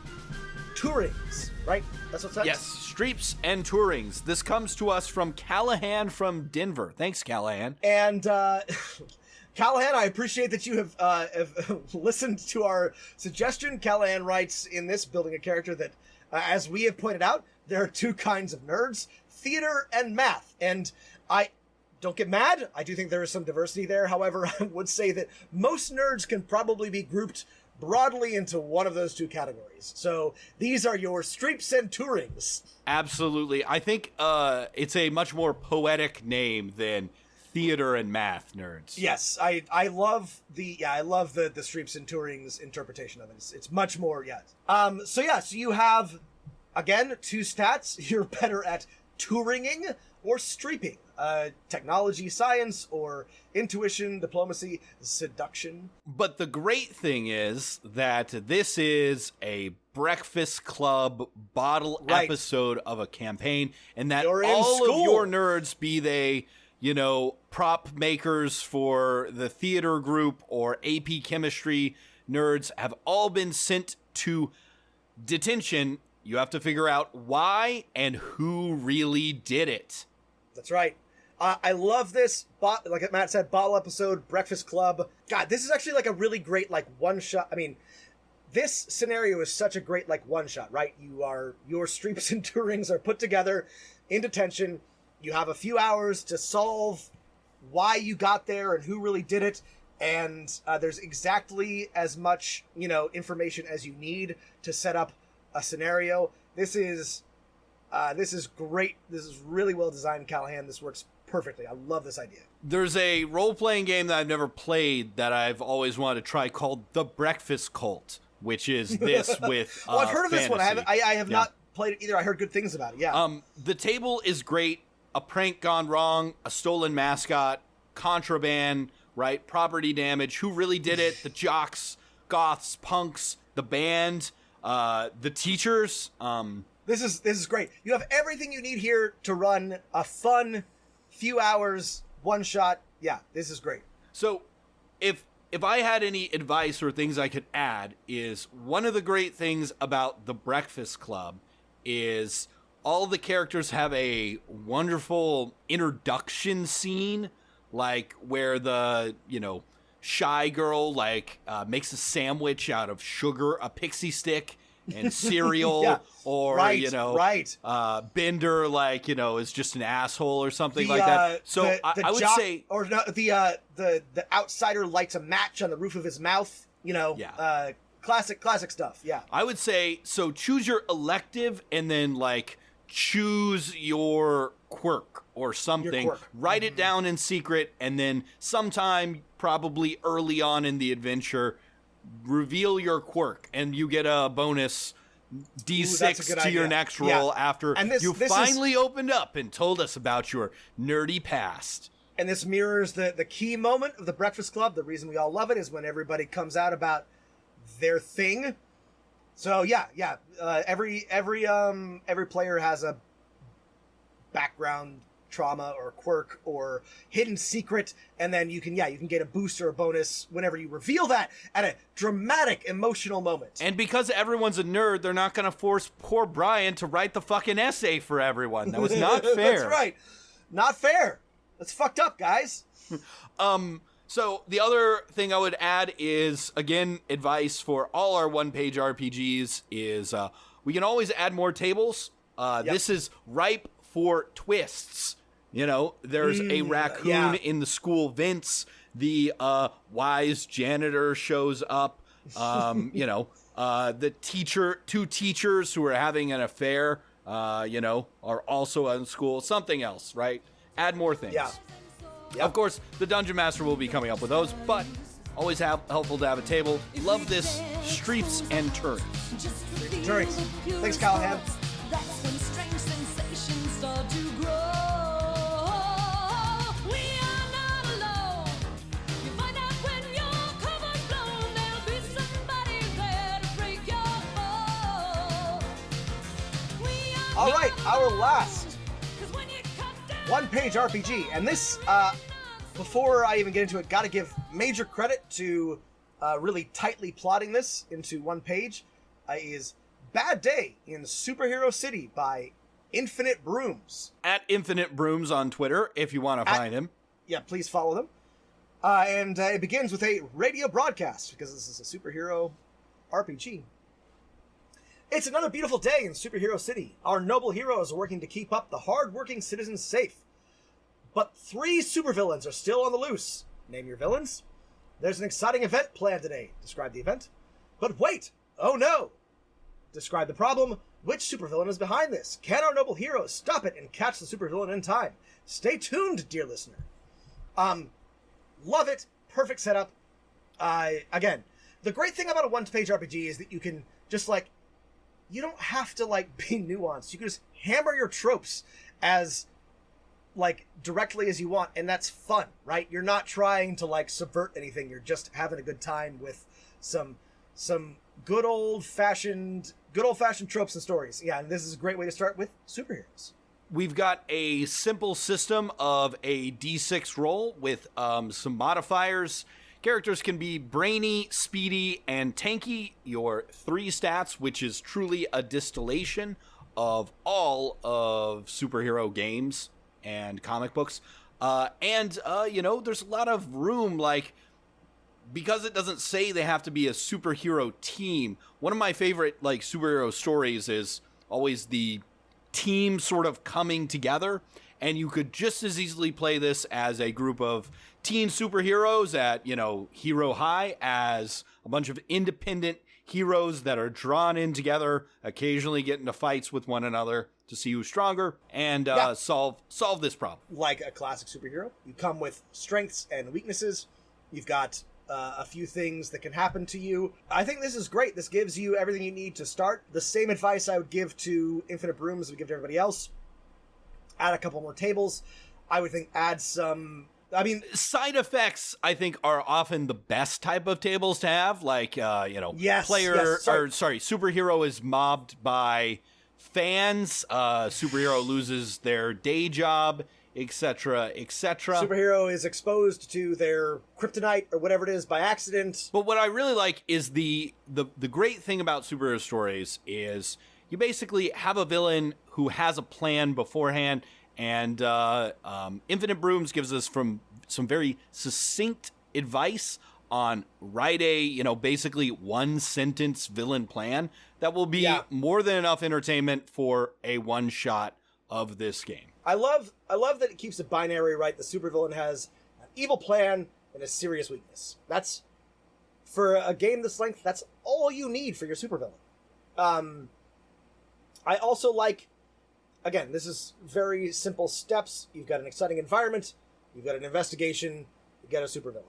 Speaker 2: Tourings, right? That's what's up?
Speaker 3: Yes, Streeps and Tourings. This comes to us from Callahan from Denver. Thanks, Callahan.
Speaker 2: And Callahan, I appreciate that you have listened to our suggestion. Callahan writes in this building a character that, as we have pointed out, there are two kinds of nerds, theater and math. And I don't get mad. I do think there is some diversity there. However, I would say that most nerds can probably be grouped broadly into one of those two categories. So these are your Streeps and Tourings.
Speaker 3: Absolutely. I think it's a much more poetic name than theater and math nerds.
Speaker 2: Yes, I love the Streeps and Tourings interpretation of it. It's much more, So you have, again, two stats. You're better at touringing or streeping. Technology, science, or intuition, diplomacy, seduction.
Speaker 3: But the great thing is that this is a Breakfast Club bottle episode of a campaign, and that all of your nerds, be they, prop makers for the theater group or AP chemistry nerds, have all been sent to detention. You have to figure out why and who really did it.
Speaker 2: That's right. I love this, like Matt said, bottle episode, Breakfast Club. God, this is actually like a really great, one-shot. I mean, this scenario is such a great, one-shot, right? Your Streeps and Tourings are put together in detention. You have a few hours to solve why you got there and who really did it. And there's exactly as much, information as you need to set up a scenario. This is great. This is really well designed, Callahan. This works perfectly. I love this idea.
Speaker 3: There's a role-playing game that I've never played that I've always wanted to try called The Breakfast Cult, which is this with
Speaker 2: I've heard of
Speaker 3: fantasy.
Speaker 2: this one. I have not played it either. I heard good things about it. Yeah.
Speaker 3: The table is great. A prank gone wrong, a stolen mascot, contraband, right? Property damage. Who really did it? The jocks, goths, punks, the band, the teachers.
Speaker 2: This is great. You have everything you need here to run a fun few hours, one shot. Yeah, this is great.
Speaker 3: So if I had any advice or things I could add, is one of the great things about the Breakfast Club is all the characters have a wonderful introduction scene, like where the, shy girl makes a sandwich out of sugar, a pixie stick, and cereal, or Bender is just an asshole or something like that. So I would say,
Speaker 2: or no, the outsider lights a match on the roof of his mouth. Classic stuff. Yeah,
Speaker 3: I would say so. Choose your elective, and then choose your quirk or something. Write it down in secret, and then sometime, probably early on in the adventure, reveal your quirk, and you get a bonus D6 to your next roll after you finally opened up and told us about your nerdy past.
Speaker 2: And this mirrors the key moment of the Breakfast Club. The reason we all love it is when everybody comes out about their thing. So every player has a background trauma or quirk or hidden secret, and then you can get a boost or a bonus whenever you reveal that at a dramatic emotional moment.
Speaker 3: And because everyone's a nerd, they're not going to force poor Brian to write the fucking essay for everyone. That was not fair.
Speaker 2: That's right. Not fair. That's fucked up, guys.
Speaker 3: So the other thing I would add is, again, advice for all our one-page RPGs is we can always add more tables. This is ripe for twists. There's a raccoon in the school vents. The wise janitor shows up. The two teachers who are having an affair, are also in school. Something else, right? Add more things.
Speaker 2: Yeah. Yep.
Speaker 3: Of course, the Dungeon Master will be coming up with those, but always helpful to have a table. Love this Streets and Turns.
Speaker 2: Turns. Thanks, Callahan.
Speaker 4: That's when strange sensations start to grow. We are not alone. You find out when your cover's blown, there'll be somebody there to break your fall.
Speaker 2: All right, our last one-page RPG, and this, before I even get into it, gotta give major credit to really tightly plotting this into one page, is Bad Day in Superhero City by Infinite Brooms.
Speaker 3: At Infinite Brooms on Twitter, if you want to find him.
Speaker 2: Yeah, please follow them. And it begins with a radio broadcast, because this is a superhero RPG. It's another beautiful day in Superhero City. Our noble heroes are working to keep up the hard-working citizens safe. But 3 supervillains are still on the loose. Name your villains. There's an exciting event planned today. Describe the event. But wait! Oh no! Describe the problem. Which supervillain is behind this? Can our noble heroes stop it and catch the supervillain in time? Stay tuned, dear listener. Love it. Perfect setup. Again, the great thing about a one-page RPG is that you can just, you don't have to, be nuanced. You can just hammer your tropes as, directly as you want, and that's fun, right? You're not trying to, subvert anything. You're just having a good time with some good old-fashioned tropes and stories. Yeah, and this is a great way to start with superheroes.
Speaker 3: We've got a simple system of a D6 roll with some modifiers. Characters can be brainy, speedy, and tanky. Your 3 stats, which is truly a distillation of all of superhero games and comic books. There's a lot of room, because it doesn't say they have to be a superhero team. One of my favorite, superhero stories is always the team sort of coming together. And you could just as easily play this as a group of teen superheroes at, Hero High as a bunch of independent heroes that are drawn in together, occasionally get into fights with one another to see who's stronger and solve this problem.
Speaker 2: Like a classic superhero, you come with strengths and weaknesses. You've got a few things that can happen to you. I think this is great. This gives you everything you need to start. The same advice I would give to Infinite Brooms as we give to everybody else. Add a couple more tables. I would think add some...
Speaker 3: side effects, I think, are often the best type of tables to have. Superhero is mobbed by fans. Superhero loses their day job, etc., etc.
Speaker 2: Superhero is exposed to their kryptonite or whatever it is by accident.
Speaker 3: But what I really like is the great thing about superhero stories is you basically have a villain who has a plan beforehand, and Infinite Brooms gives us some very succinct advice on write a, basically one-sentence villain plan that will be more than enough entertainment for a one-shot of this game.
Speaker 2: I love that it keeps it binary, right? The supervillain has an evil plan and a serious weakness. That's, for a game this length, that's all you need for your supervillain. I also like, again, this is very simple steps. You've got an exciting environment, you've got an investigation, you got a supervillain.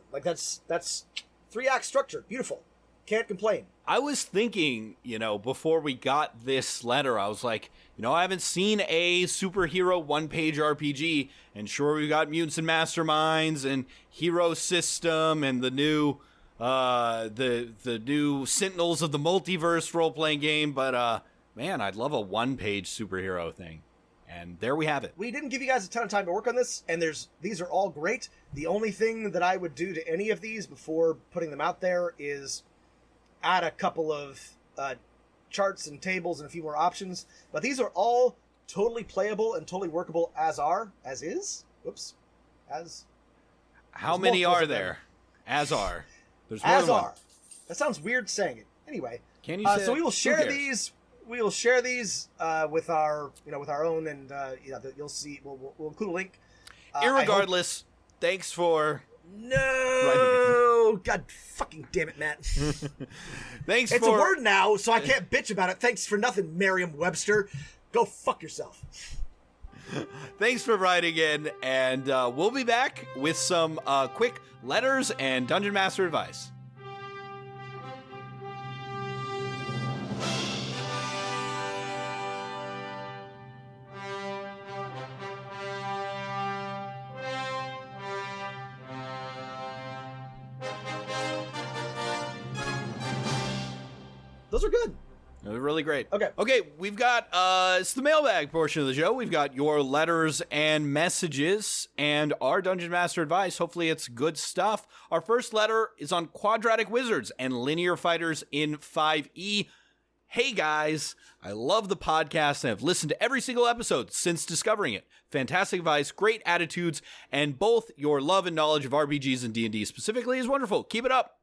Speaker 2: That's 3-act structure. Beautiful. Can't complain.
Speaker 3: I was thinking, before we got this letter, I was like, I haven't seen a superhero one-page RPG, and sure, we've got Mutants and Masterminds and Hero System and the new Sentinels of the Multiverse role-playing game, but man, I'd love a one-page superhero thing. And there we have it.
Speaker 2: We didn't give you guys a ton of time to work on this, and these are all great. The only thing that I would do to any of these before putting them out there is add a couple of charts and tables and a few more options. But these are all totally playable and totally workable as is. Oops.
Speaker 3: How many are there? As are. There's more than one.
Speaker 2: That sounds weird saying it. Anyway.
Speaker 3: Can you say
Speaker 2: so we will share these. We will share these with our own, and you'll see. We'll include a link.
Speaker 3: Irregardless, thanks for
Speaker 2: no. Oh, God fucking damn it, Matt.
Speaker 3: Thanks
Speaker 2: It's
Speaker 3: for...
Speaker 2: a word now, so I can't bitch about it. Thanks for nothing, Merriam-Webster. Go fuck yourself.
Speaker 3: Thanks for writing in, and we'll be back with some quick letters and Dungeon Master advice.
Speaker 2: Those are good.
Speaker 3: It was really great.
Speaker 2: Okay,
Speaker 3: we've got, it's the mailbag portion of the show. We've got your letters and messages and our Dungeon Master advice. Hopefully it's good stuff. Our first letter is on quadratic wizards and linear fighters in 5e. Hey guys, I love the podcast and have listened to every single episode since discovering it. Fantastic advice, great attitudes, and both your love and knowledge of RPGs and D&D specifically is wonderful. Keep it up.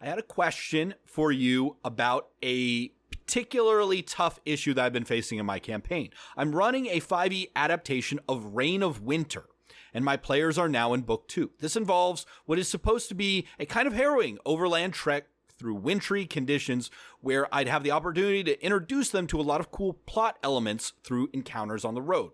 Speaker 3: I had a question for you about a particularly tough issue that I've been facing in my campaign. I'm running a 5e adaptation of Reign of Winter, and my players are now in Book 2. This involves what is supposed to be a kind of harrowing overland trek through wintry conditions where I'd have the opportunity to introduce them to a lot of cool plot elements through encounters on the road.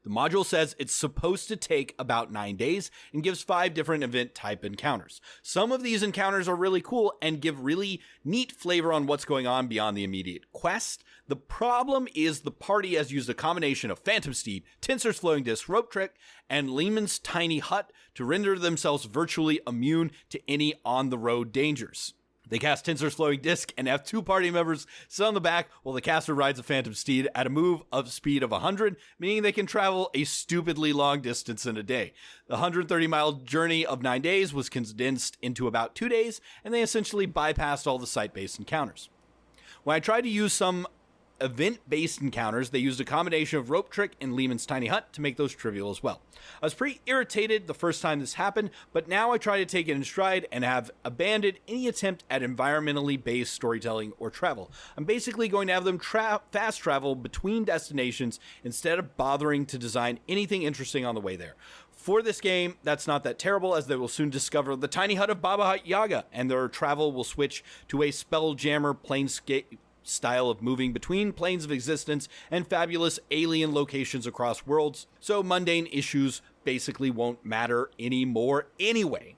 Speaker 3: The module says it's supposed to take about 9 days and gives 5 different event type encounters. Some of these encounters are really cool and give really neat flavor on what's going on beyond the immediate quest. The problem is the party has used a combination of Phantom Steed, Tinser's Flowing Disc, Rope Trick, and Lehman's Tiny Hut to render themselves virtually immune to any on-the-road dangers. They cast Tinser's Flowing Disc and have 2 party members sit on the back while the caster rides a Phantom Steed at a move of speed of 100, meaning they can travel a stupidly long distance in a day. The 130-mile journey of 9 days was condensed into about 2 days, and they essentially bypassed all the site-based encounters. When I tried to use some event-based encounters, they used a combination of Rope Trick and Lehman's Tiny Hut to make those trivial as well. I was pretty irritated the first time this happened, but now I try to take it in stride and have abandoned any attempt at environmentally based storytelling or travel. I'm basically going to have them fast travel between destinations instead of bothering to design anything interesting on the way there. For this game, that's not that terrible, as they will soon discover the tiny hut of Baba Yaga, and their travel will switch to a Spelljammer planescape style of moving between planes of existence and fabulous alien locations across worlds, so mundane issues basically won't matter anymore anyway.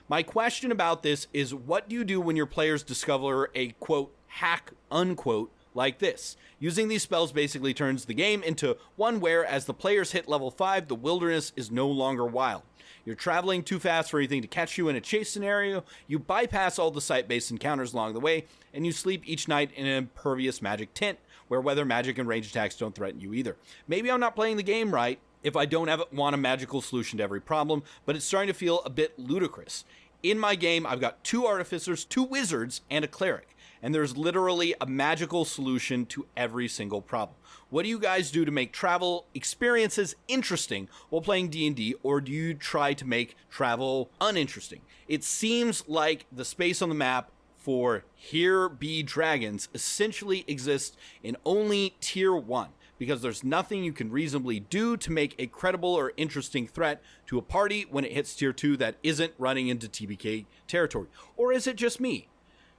Speaker 3: My question about this is, what do you do when your players discover a, quote, hack, unquote, like this? Using these spells basically turns the game into one where, as the players hit level 5, the wilderness is no longer wild. You're traveling too fast for anything to catch you in a chase scenario, you bypass all the site-based encounters along the way, and you sleep each night in an impervious magic tent, where weather magic and range attacks don't threaten you either. Maybe I'm not playing the game right if I don't want a magical solution to every problem, but it's starting to feel a bit ludicrous. In my game, I've got 2 artificers, 2 wizards, and a cleric, and there's literally a magical solution to every single problem. What do you guys do to make travel experiences interesting while playing D&D, or do you try to make travel uninteresting? It seems like the space on the map for Here Be Dragons essentially exists in only Tier 1, because there's nothing you can reasonably do to make a credible or interesting threat to a party when it hits Tier 2 that isn't running into TBK territory. Or is it just me?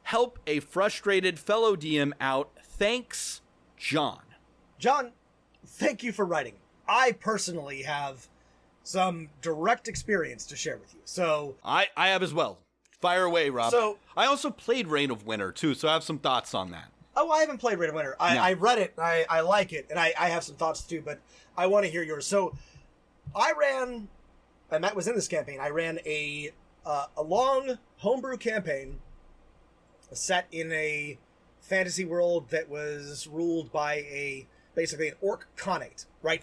Speaker 3: Help a frustrated fellow DM out. Thanks, John.
Speaker 2: John, thank you for writing. I personally have some direct experience to share with you. So
Speaker 3: I have as well. Fire away, Rob.
Speaker 2: So
Speaker 3: I also played Reign of Winter, too, so I have some thoughts on that.
Speaker 2: Oh, I haven't played Reign of Winter. I read it. I like it, and I have some thoughts too, but I want to hear yours. So I ran, and Matt was in this campaign, I ran a long homebrew campaign set in a fantasy world that was ruled by basically an orc khanate, right?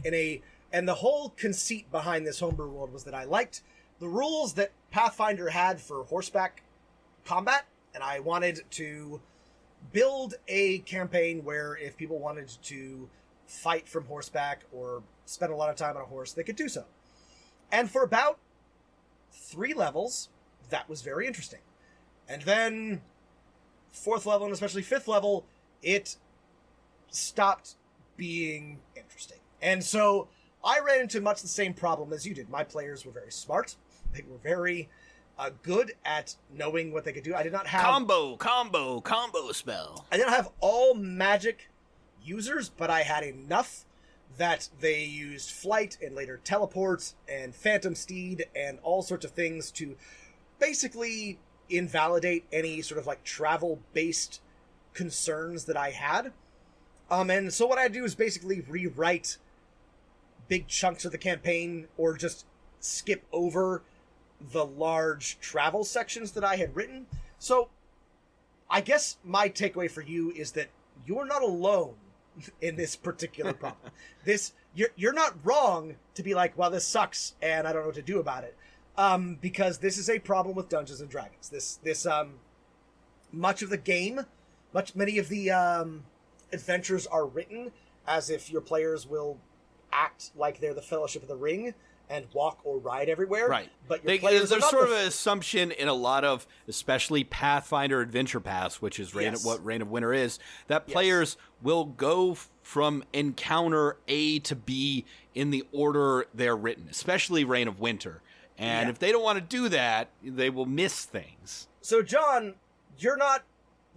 Speaker 2: And the whole conceit behind this homebrew world was that I liked the rules that Pathfinder had for horseback combat, and I wanted to build a campaign where if people wanted to fight from horseback or spend a lot of time on a horse, they could do so. And for about 3 levels, that was very interesting. And then 4th level, and especially 5th level, it stopped being interesting. And so I ran into much the same problem as you did. My players were very smart. They were very good at knowing what they could do. I did not have
Speaker 3: Combo spell.
Speaker 2: I didn't have all magic users, but I had enough that they used flight and later teleport and phantom steed and all sorts of things to basically invalidate any sort of like travel-based concerns that I had. And so what I do is basically rewrite big chunks of the campaign or just skip over the large travel sections that I had written. So I guess my takeaway for you is that you're not alone in this particular problem. You're not wrong to be like, well, this sucks and I don't know what to do about it. Because this is a problem with Dungeons and Dragons. This much of the game, many of the adventures are written as if your players will act like they're the Fellowship of the Ring and walk or ride everywhere.
Speaker 3: Right.
Speaker 2: But your players
Speaker 3: there's
Speaker 2: are not
Speaker 3: sort of an assumption in a lot of, especially Pathfinder Adventure Pass, which is what Reign of Winter is, that players will go from encounter A to B in the order they're written, especially Reign of Winter. And if they don't want to do that, they will miss things.
Speaker 2: So, John, you're not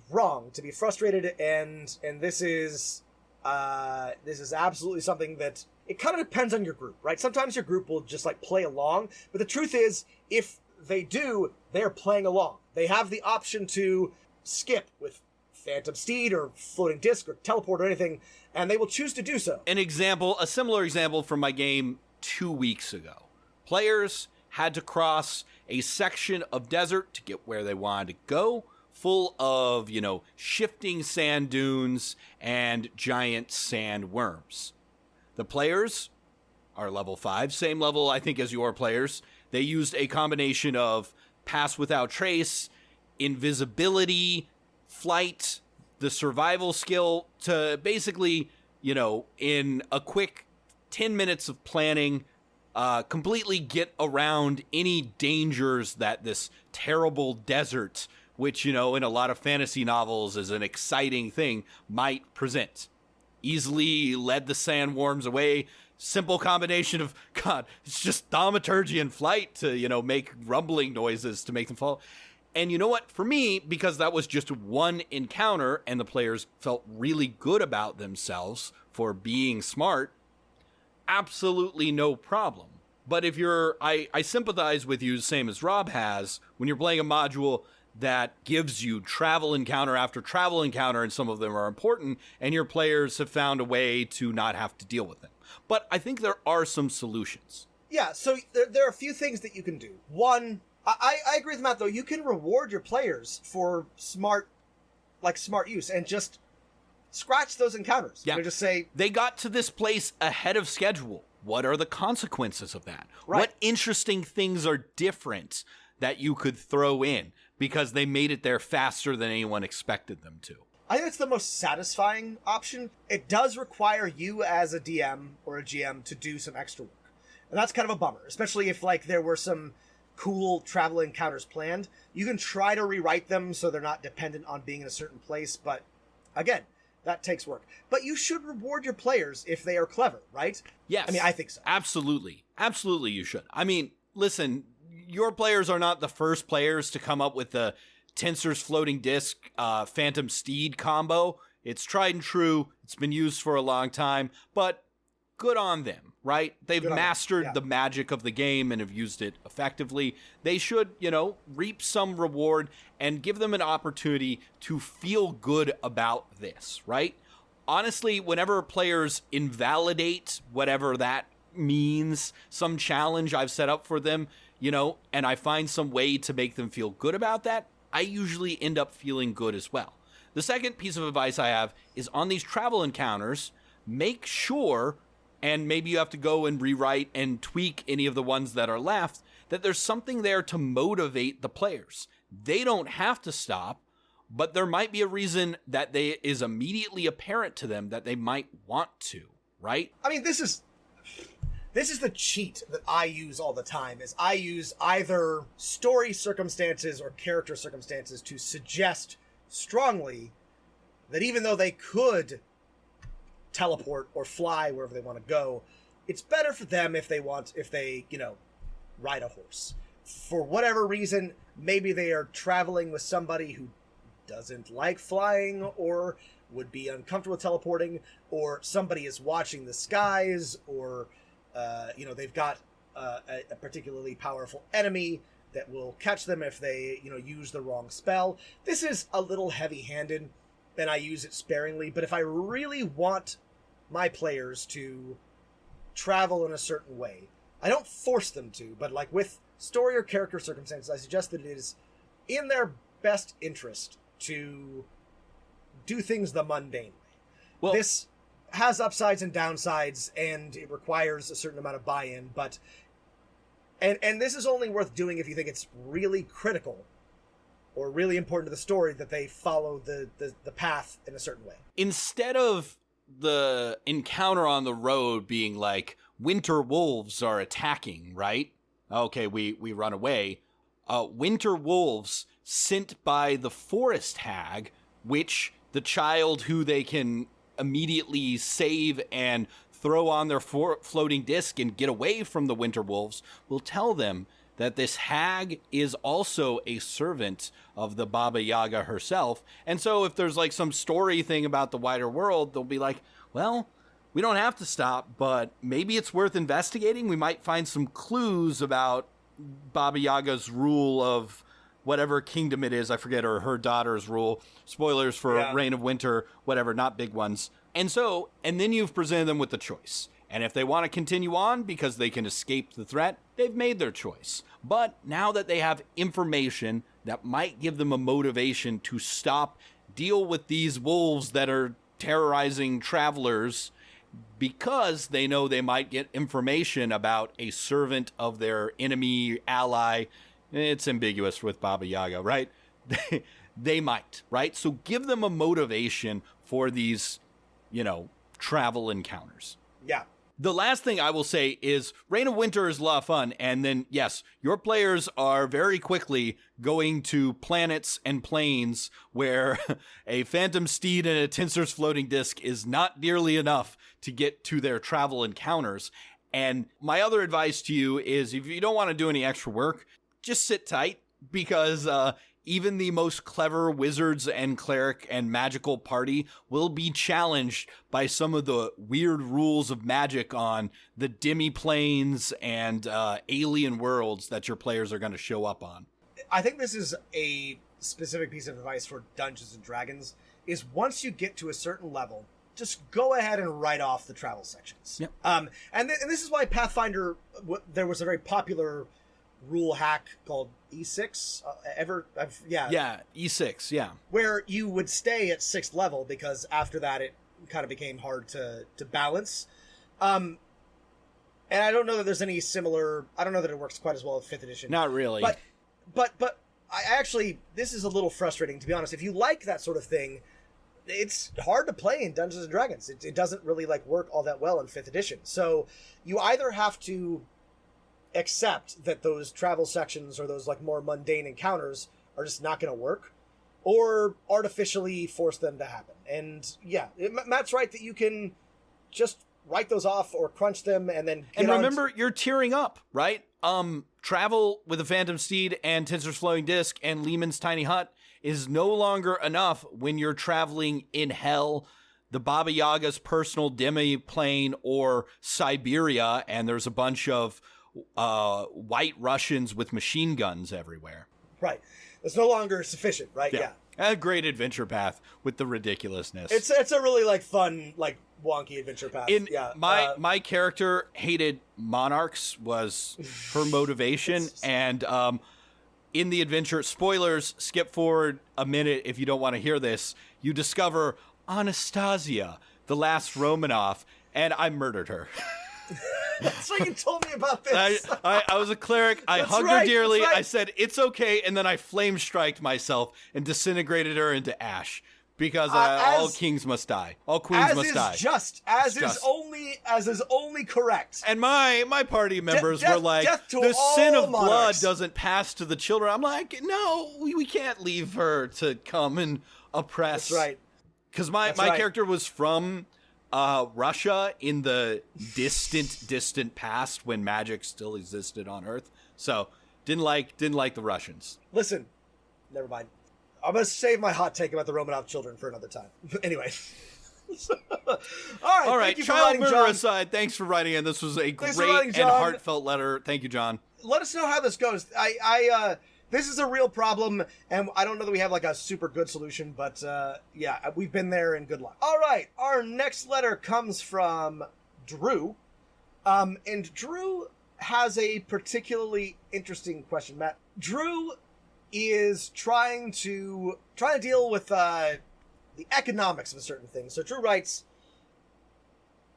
Speaker 2: wrong to be frustrated, and this is absolutely something that it kind of depends on your group, right? Sometimes your group will just like play along, but the truth is, if they do, they're playing along. They have the option to skip with Phantom Steed or Floating Disc or Teleport or anything, and they will choose to do so.
Speaker 3: A similar example from my game 2 weeks ago. Players had to cross a section of desert to get where they wanted to go, full of, shifting sand dunes and giant sand worms. The players are level 5, same level, I think, as your players. They used a combination of Pass Without Trace, invisibility, flight, the survival skill to basically, in a quick 10 minutes of planning, completely get around any dangers that this terrible desert, which, in a lot of fantasy novels is an exciting thing, might present. Easily led the sandworms away. Simple combination of, it's just thaumaturgy and flight to, make rumbling noises to make them fall. And you know what? For me, because that was just one encounter and the players felt really good about themselves for being smart, absolutely no problem. But if I sympathize with you, same as Rob has, when you're playing a module that gives you travel encounter after travel encounter, and some of them are important, and your players have found a way to not have to deal with them. But I think there are some solutions.
Speaker 2: Yeah, so there are a few things that you can do. One, I agree with Matt, though. You can reward your players for smart use and just scratch those encounters.
Speaker 3: Yeah.
Speaker 2: Just say,
Speaker 3: they got to this place ahead of schedule. What are the consequences of that?
Speaker 2: Right.
Speaker 3: What interesting things are different that you could throw in because they made it there faster than anyone expected them to?
Speaker 2: I think it's the most satisfying option. It does require you as a DM or a GM to do some extra work. And that's kind of a bummer, especially if there were some cool travel encounters planned. You can try to rewrite them so they're not dependent on being in a certain place, but again, that takes work. But you should reward your players if they are clever, right?
Speaker 3: Yes.
Speaker 2: I mean, I think so.
Speaker 3: Absolutely. Absolutely you should. I mean, listen, your players are not the first players to come up with the Tensor's Floating Disc Phantom Steed combo. It's tried and true. It's been used for a long time, but good on them, right? They've mastered the magic of the game and have used it effectively. They should, reap some reward and give them an opportunity to feel good about this, right? Honestly, whenever players invalidate whatever that means, some challenge I've set up for them, and I find some way to make them feel good about that, I usually end up feeling good as well. The second piece of advice I have is on these travel encounters, make sure, and maybe you have to go and rewrite and tweak any of the ones that are left, that there's something there to motivate the players. They don't have to stop, but there might be a reason that is immediately apparent to them that they might want to, right?
Speaker 2: I mean, this is the cheat that I use all the time, is I use either story circumstances or character circumstances to suggest strongly that even though they could teleport or fly wherever they want to go, it's better for them if they ride a horse. for whatever reason, maybe they are traveling with somebody who doesn't like flying or would be uncomfortable with teleporting, or somebody is watching the skies, or they've got a particularly powerful enemy that will catch them if they use the wrong spell. This is a little heavy-handed, and I use it sparingly, but if I really want my players to travel in a certain way, I don't force them to, but like with story or character circumstances, I suggest that it is in their best interest to do things the mundane way. Well, this has upsides and downsides, and it requires a certain amount of buy-in, but and this is only worth doing if you think it's really critical or really important to the story that they follow the path in a certain way. Instead
Speaker 3: of the encounter on the road being like, winter wolves are attacking, right? Okay, we run away. Winter wolves sent by the forest hag, which the child who they can immediately save and throw on their floating disc and get away from the winter wolves, will tell them that this hag is also a servant of the Baba Yaga herself. And so if there's like some story thing about the wider world, they'll be like, well, we don't have to stop, but maybe it's worth investigating. We might find some clues about Baba Yaga's rule of whatever kingdom it is, I forget, or her daughter's rule. Spoilers for Reign of Winter, whatever, not big ones. And then you've presented them with the choice. And if they want to continue on because they can escape the threat, they've made their choice. But now that they have information that might give them a motivation to stop, deal with these wolves that are terrorizing travelers, because they know they might get information about a servant of their enemy, ally. It's ambiguous with Baba Yaga, right? They might, right? So give them a motivation for these, travel encounters.
Speaker 2: Yeah.
Speaker 3: The last thing I will say is Reign of Winter is a lot of fun. And then, yes, your players are very quickly going to planets and planes where a phantom steed and a Tinser's floating disc is not nearly enough to get to their travel encounters. And my other advice to you is if you don't want to do any extra work, just sit tight, because even the most clever wizards and cleric and magical party will be challenged by some of the weird rules of magic on the demi-planes and alien worlds that your players are going to show up on.
Speaker 2: I think this is a specific piece of advice for Dungeons and Dragons, is once you get to a certain level, just go ahead and write off the travel sections.
Speaker 3: Yep.
Speaker 2: And this is why Pathfinder, there was a very popular rule hack called E6
Speaker 3: E6, yeah,
Speaker 2: where you would stay at 6th level, because after that it kind of became hard to balance, and I don't know that there's any similar, I don't know that it works quite as well with 5th edition,
Speaker 3: not really,
Speaker 2: but I actually, this is a little frustrating, to be honest. If you like that sort of thing, it's hard to play in Dungeons and Dragons. It doesn't really work all that well in 5th edition, so you either have to accept that those travel sections or those more mundane encounters are just not going to work, or artificially force them to happen. And Matt's right that you can just write those off or crunch them and then get
Speaker 3: remember, you're tiering up, right? Travel with a Phantom Steed and Tinser's Flowing Disc and Lehman's Tiny Hut is no longer enough when you're traveling in hell, the Baba Yaga's personal demi-plane, or Siberia, and there's a bunch of white Russians with machine guns everywhere.
Speaker 2: Right. It's no longer sufficient, right? Yeah.
Speaker 3: A great adventure path with the ridiculousness.
Speaker 2: It's a really fun, wonky adventure path.
Speaker 3: My character hated monarchs was her motivation, and in the adventure, spoilers, skip forward a minute if you don't want to hear this, you discover Anastasia, the last Romanov, and I murdered her.
Speaker 2: So you told me about this.
Speaker 3: I was a cleric. I hugged her dearly. I said, it's okay. And then I flame striked myself and disintegrated her into ash. Because all kings must die. All queens must die.
Speaker 2: As is only correct.
Speaker 3: And my party members were like, the sin of blood doesn't pass to the children. I'm like, no, we can't leave her to come and oppress.
Speaker 2: That's right.
Speaker 3: Because my character was from Russia in the distant past when magic still existed on Earth. So Didn't like the Russians.
Speaker 2: Listen, never mind. I'm going to save my hot take about the Romanov children for another time. Anyway.
Speaker 3: All right.
Speaker 2: Thank you for
Speaker 3: Child
Speaker 2: writing,
Speaker 3: murder
Speaker 2: John.
Speaker 3: aside, thanks for writing in. This was a
Speaker 2: Thanks for
Speaker 3: great
Speaker 2: writing,
Speaker 3: and
Speaker 2: John.
Speaker 3: heartfelt letter. Thank you, John.
Speaker 2: Let us know how this goes. This is a real problem, and I don't know that we have like a super good solution, but yeah, we've been there, and good luck. All right, our next letter comes from Drew, and Drew has a particularly interesting question, Matt. Drew is trying to deal with the economics of a certain thing. So Drew writes,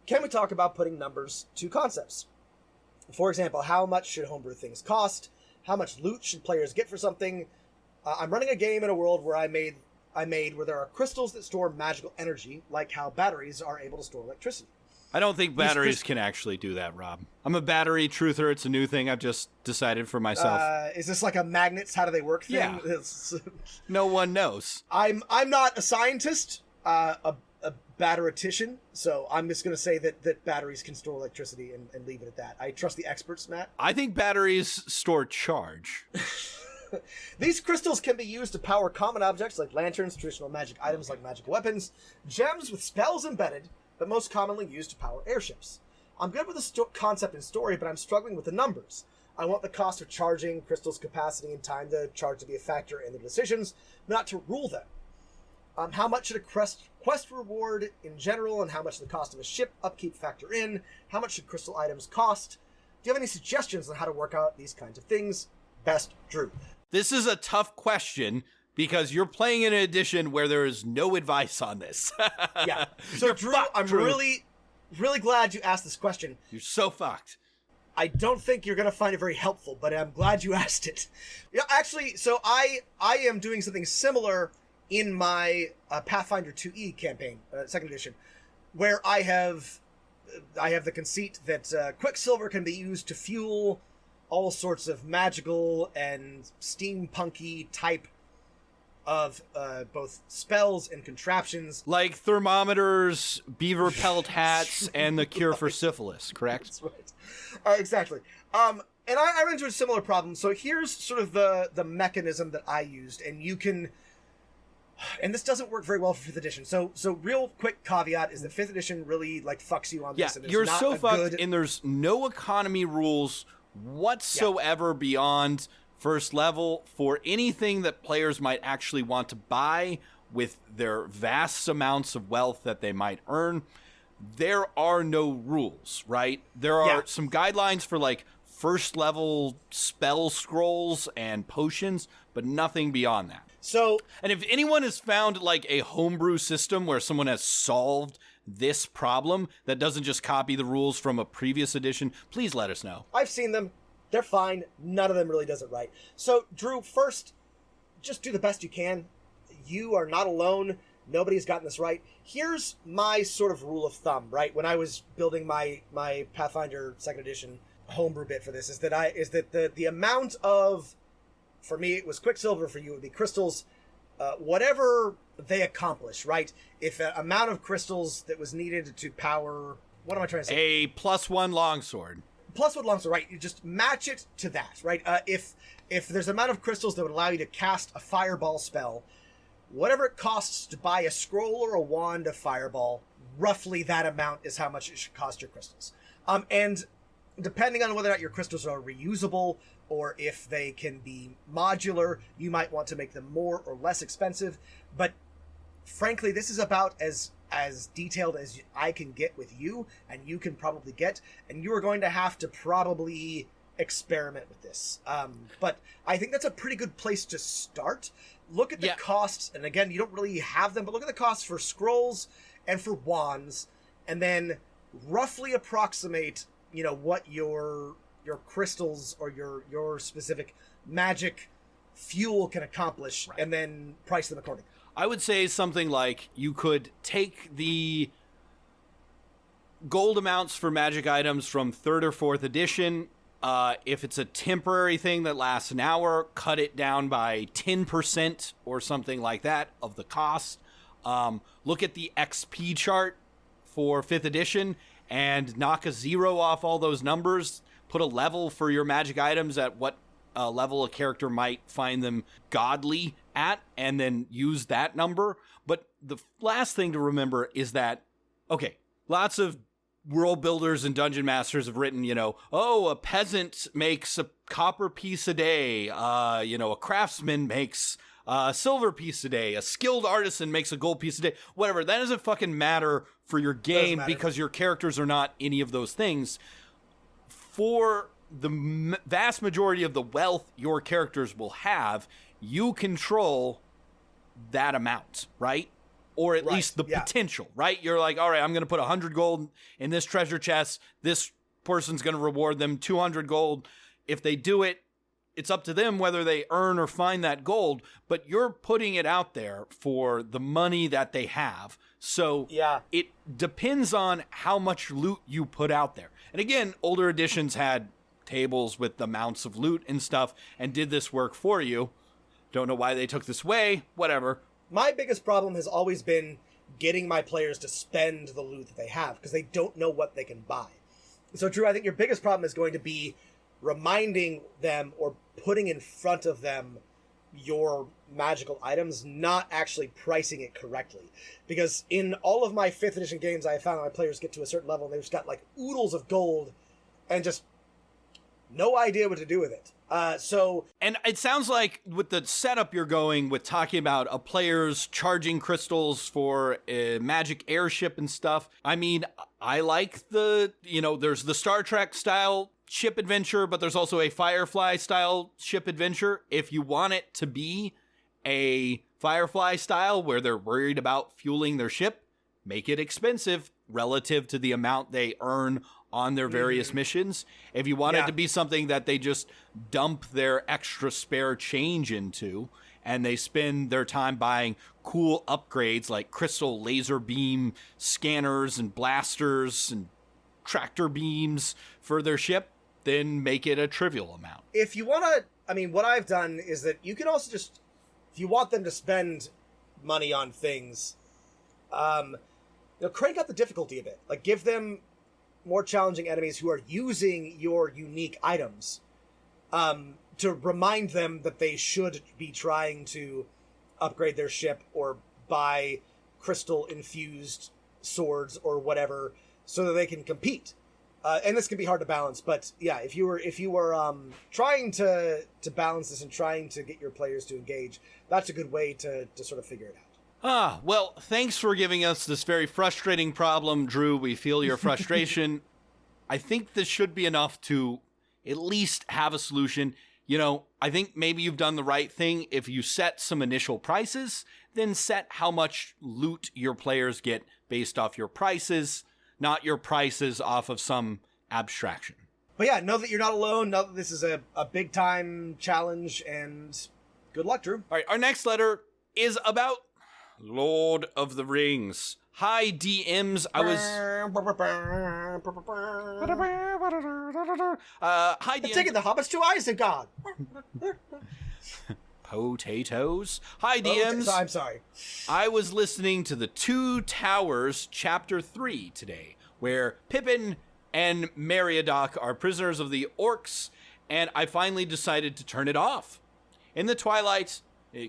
Speaker 2: can we talk about putting numbers to concepts? For example, how much should homebrew things cost? How much loot should players get for something? I'm running a game in a world where I made where there are crystals that store magical energy, like how batteries are able to store electricity.
Speaker 3: I don't think batteries can actually do that, Rob. I'm a battery truther. It's a new thing I've just decided for myself.
Speaker 2: Is this like a magnets, how do they work thing?
Speaker 3: Yeah. No one knows.
Speaker 2: I'm not a scientist, a batteritician, so I'm just going to say that batteries can store electricity and leave it at that. I trust the experts, Matt.
Speaker 3: I think batteries store charge.
Speaker 2: These crystals can be used to power common objects like lanterns, traditional magic items like magic weapons, gems with spells embedded, but most commonly used to power airships. I'm good with the concept and story, but I'm struggling with the numbers. I want the cost of charging, crystals' capacity, and time to charge to be a factor in the decisions, not to rule them. How much should a quest reward in general, and how much the cost of a ship upkeep factor in? How much should crystal items cost? Do you have any suggestions on how to work out these kinds of things? Best, Drew.
Speaker 3: This is a tough question because you're playing in an edition where there is no advice on this.
Speaker 2: Yeah. So, Drew, I'm really glad you asked this question.
Speaker 3: You're so fucked.
Speaker 2: I don't think you're going to find it very helpful, but I'm glad you asked it. Yeah, actually, so I am doing something similar in my Pathfinder 2e campaign, second edition, where I have the conceit that Quicksilver can be used to fuel all sorts of magical and steampunky type of both spells and contraptions.
Speaker 3: Like thermometers, beaver pelt hats, and the cure for syphilis, correct?
Speaker 2: That's right. Exactly. And I ran into a similar problem. So here's sort of the mechanism that I used, and you can... And this doesn't work very well for 5th edition. So real quick caveat is that 5th edition really like fucks you on this.
Speaker 3: Yeah,
Speaker 2: And
Speaker 3: you're
Speaker 2: not
Speaker 3: so
Speaker 2: a
Speaker 3: fucked,
Speaker 2: good...
Speaker 3: and there's no economy rules whatsoever beyond first level for anything that players might actually want to buy with their vast amounts of wealth that they might earn. There are no rules, right? There are some guidelines for like first level spell scrolls and potions, but nothing beyond that.
Speaker 2: So,
Speaker 3: and if anyone has found like a homebrew system where someone has solved this problem that doesn't just copy the rules from a previous edition, please let us know.
Speaker 2: I've seen them. They're fine. None of them really does it right. So, Drew, first, just do the best you can. You are not alone. Nobody's gotten this right. Here's my sort of rule of thumb, right? When I was building my Pathfinder 2nd edition homebrew bit for this, is that the amount of, for me it was Quicksilver, for you it would be crystals, whatever they accomplish, right? If an amount of crystals that was needed to power, what am I trying to say?
Speaker 3: A +1 longsword.
Speaker 2: +1 longsword, right? You just match it to that, right? If there's an amount of crystals that would allow you to cast a fireball spell, whatever it costs to buy a scroll or a wand of fireball, roughly that amount is how much it should cost your crystals. And depending on whether or not your crystals are reusable or if they can be modular, you might want to make them more or less expensive. But frankly, this is about as detailed as I can get with you, and you can probably get, and you are going to have to probably experiment with this. But I think that's a pretty good place to start. Look at the costs, and again, you don't really have them, but look at the costs for scrolls and for wands, and then roughly approximate, what your crystals or your specific magic fuel can accomplish, right, and then price them accordingly.
Speaker 3: I would say something like you could take the gold amounts for magic items from 3rd or 4th edition. If it's a temporary thing that lasts an hour, cut it down by 10% or something like that of the cost. Look at the XP chart for 5th edition and knock a 0 off all those numbers. Put a level for your magic items at what level a character might find them godly at, and then use that number. But the last thing to remember is that, okay, lots of world builders and dungeon masters have written, a peasant makes a copper piece a day, a craftsman makes a silver piece a day, a skilled artisan makes a gold piece a day, whatever. That doesn't fucking matter for your game because your characters are not any of those things. For the vast majority of the wealth your characters will have, you control that amount, right? Or at least the potential, right? You're like, all right, I'm going to put 100 gold in this treasure chest. This person's going to reward them 200 gold. If they do it, it's up to them whether they earn or find that gold, but you're putting it out there for the money that they have. So it depends on how much loot you put out there. And again, older editions had tables with amounts of loot and stuff and did this work for you. Don't know why they took this away, whatever.
Speaker 2: My biggest problem has always been getting my players to spend the loot that they have because they don't know what they can buy. So, Drew, I think your biggest problem is going to be reminding them or putting in front of them your magical items, not actually pricing it correctly. Because in all of my 5th edition games, I have found that my players get to a certain level and they've just got like oodles of gold and just no idea what to do with it.
Speaker 3: And it sounds like with the setup you're going with talking about a player's charging crystals for a magic airship and stuff. I mean, I like there's the Star Trek style ship adventure, but there's also a Firefly style ship adventure. If you want it to be a Firefly style where they're worried about fueling their ship, make it expensive relative to the amount they earn on their various missions. If you want it to be something that they just dump their extra spare change into, and they spend their time buying cool upgrades like crystal laser beam scanners and blasters and tractor beams for their ship, then make it a trivial amount.
Speaker 2: If you want to, what I've done is that you can also just, if you want them to spend money on things, crank up the difficulty a bit. Like, give them more challenging enemies who are using your unique items to remind them that they should be trying to upgrade their ship or buy crystal-infused swords or whatever so that they can compete. And this can be hard to balance, but yeah, if you were trying to balance this and trying to get your players to engage, that's a good way to sort of figure it out.
Speaker 3: Well, thanks for giving us this very frustrating problem, Drew. We feel your frustration. I think this should be enough to at least have a solution. I think maybe you've done the right thing. If you set some initial prices, then set how much loot your players get based off your prices, not your prices off of some abstraction.
Speaker 2: But yeah, know that you're not alone. Know that this is a big time challenge, and good luck, Drew.
Speaker 3: All right, our next letter is about Lord of the Rings. Hi, DMs. Hi, DMs.
Speaker 2: Taking the hobbits to Isengard.
Speaker 3: Potatoes. Hi, DMs.
Speaker 2: I'm sorry.
Speaker 3: I was listening to the Two Towers Chapter 3 today, where Pippin and Meriadoc are prisoners of the orcs, and I finally decided to turn it off. In the twilight,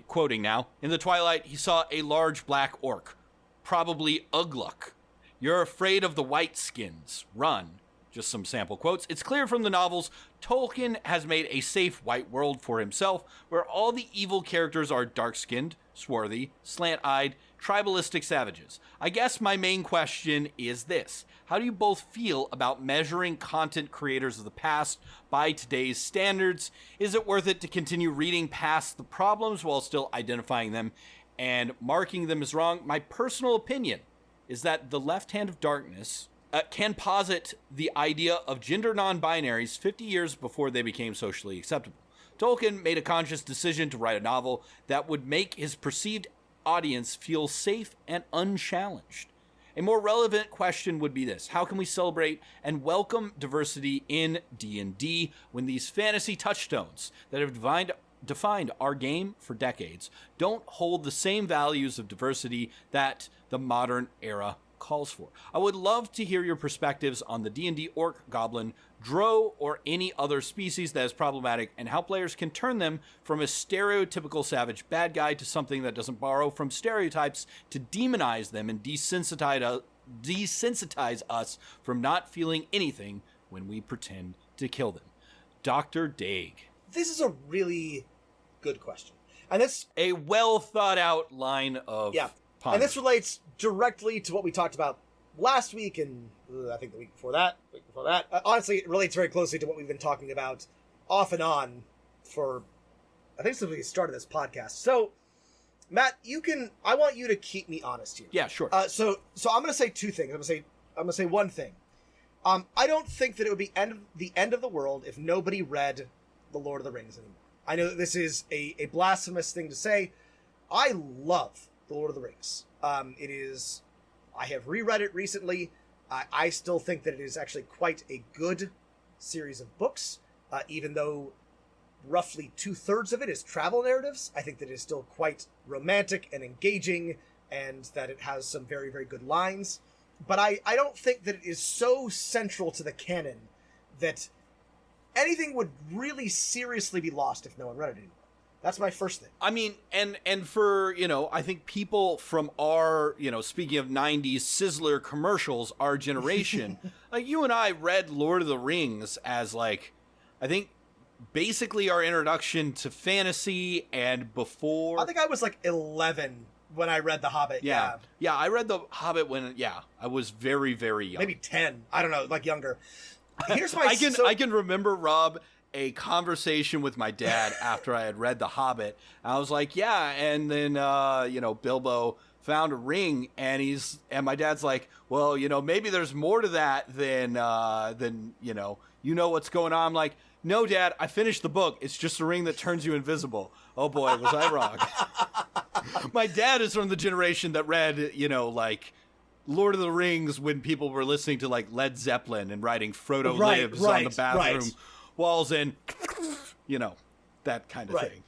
Speaker 3: quoting now, in the twilight, he saw a large black orc, probably Ugluk. You're afraid of the white skins. Run. Just some sample quotes. It's clear from the novels, Tolkien has made a safe white world for himself, where all the evil characters are dark-skinned, swarthy, slant-eyed, tribalistic savages. I guess my main question is this. How do you both feel about measuring content creators of the past by today's standards? Is it worth it to continue reading past the problems while still identifying them and marking them as wrong? My personal opinion is that The Left Hand of Darkness can posit the idea of gender non-binaries 50 years before they became socially acceptable. Tolkien made a conscious decision to write a novel that would make his perceived audience feel safe and unchallenged. A more relevant question would be this: how can we celebrate and welcome diversity in D&D when these fantasy touchstones that have defined our game for decades don't hold the same values of diversity that the modern era calls for. I would love to hear your perspectives on the D&D orc, goblin, drow, or any other species that is problematic, and how players can turn them from a stereotypical savage bad guy to something that doesn't borrow from stereotypes to demonize them and desensitize us from not feeling anything when we pretend to kill them. Dr. Daig.
Speaker 2: This is a really good question. And this
Speaker 3: A well thought out line of pondering.
Speaker 2: And this relates directly to what we talked about last week and I think the week before that. Honestly, it relates very closely to what we've been talking about off and on for, I think, since we started this podcast. So, Matt, I want you to keep me honest here.
Speaker 3: Yeah, sure.
Speaker 2: So I'm going to say two things. I'm going to say one thing. I don't think that it would be the end of the world if nobody read The Lord of the Rings anymore. I know that this is a blasphemous thing to say. I love The Lord of the Rings. I have reread it recently. I still think that it is actually quite a good series of books, even though roughly 2/3 of it is travel narratives. I think that it is still quite romantic and engaging, and that it has some very, very good lines. But I don't think that it is so central to the canon that anything would really seriously be lost if no one read it anymore. That's my first thing.
Speaker 3: I mean, and for, I think people from our, speaking of 90s Sizzler commercials, our generation, like you and I read Lord of the Rings as I think basically our introduction to fantasy, and before.
Speaker 2: I think I was 11 when I read The Hobbit.
Speaker 3: Yeah, I read The Hobbit when, I was very, very young.
Speaker 2: Maybe 10. I don't know, younger. Here's my...
Speaker 3: I can remember, Rob, a conversation with my dad after I had read The Hobbit. I was like, yeah, and then, Bilbo found a ring, and my dad's like, well, maybe there's more to that than what's going on. I'm like, no, Dad, I finished the book. It's just a ring that turns you invisible. Oh boy, was I wrong. My dad is from the generation that read, Lord of the Rings when people were listening to Led Zeppelin and writing Frodo Lives on the bathroom walls and, that kind of thing.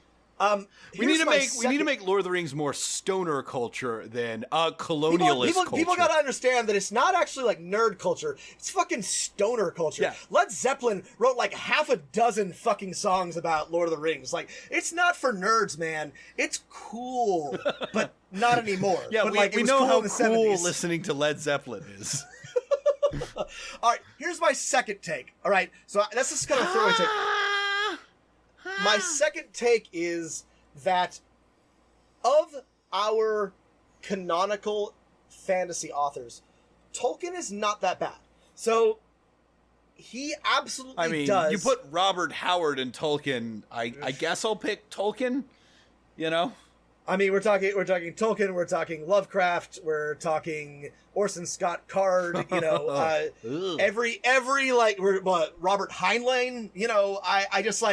Speaker 3: We need to make Lord of the Rings more stoner culture than colonialist culture.
Speaker 2: People got to understand that it's not actually nerd culture. It's fucking stoner culture.
Speaker 3: Yeah.
Speaker 2: Led Zeppelin wrote half a dozen fucking songs about Lord of the Rings. It's not for nerds, man. It's cool, but not anymore.
Speaker 3: Yeah,
Speaker 2: but
Speaker 3: we
Speaker 2: was
Speaker 3: know
Speaker 2: cool
Speaker 3: how
Speaker 2: in the
Speaker 3: cool
Speaker 2: 70s.
Speaker 3: listening to Led Zeppelin is.
Speaker 2: All right, here's my second take. All right, so that's just kind of throwaway take. My second take is that of our canonical fantasy authors, Tolkien is not that bad. So he absolutely does.
Speaker 3: You put Robert Howard and Tolkien. I guess I'll pick Tolkien.
Speaker 2: I mean, we're talking Tolkien, we're talking Lovecraft, we're talking Orson Scott Card, every Robert Heinlein, I just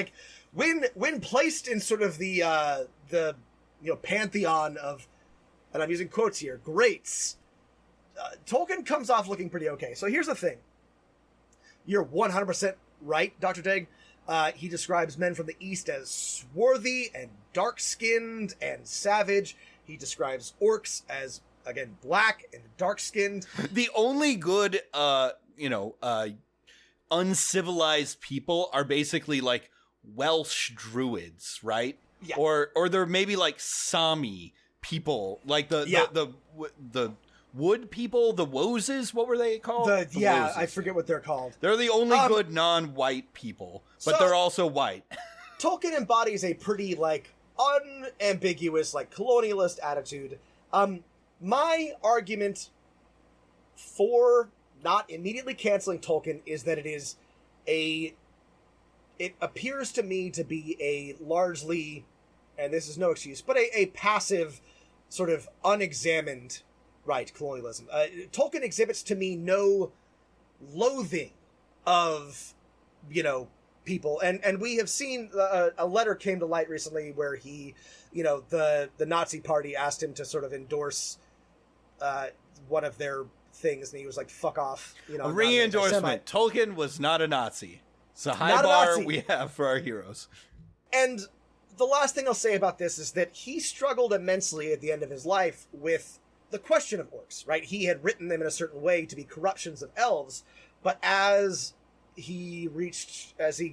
Speaker 2: when placed in sort of the pantheon of, and I'm using quotes here, greats, Tolkien comes off looking pretty okay. So here's the thing. You're 100% right, Dr. Daig. He describes men from the East as swarthy and dark-skinned and savage. He describes orcs as, again, black and dark-skinned.
Speaker 3: The only good, uncivilized people are basically Welsh druids, right?
Speaker 2: Yeah.
Speaker 3: Or they're maybe Sami people, the wood people, the Woses, what were they called?
Speaker 2: Woses, I forget what they're called.
Speaker 3: They're the only good non-white people, but they're also white.
Speaker 2: Tolkien embodies a pretty, unambiguous, colonialist attitude. My argument for not immediately canceling Tolkien is that it appears to me to be a largely, and this is no excuse, but a passive, sort of unexamined, colonialism. Tolkien exhibits to me no loathing of, people. And we have seen a letter came to light recently where he, the Nazi party asked him to sort of endorse one of their things, and he was like, fuck off.
Speaker 3: A re-endorsement. Tolkien was not a Nazi. It's a high bar we have for our heroes.
Speaker 2: And the last thing I'll say about this is that he struggled immensely at the end of his life with the question of orcs, right? He had written them in a certain way to be corruptions of elves, but as he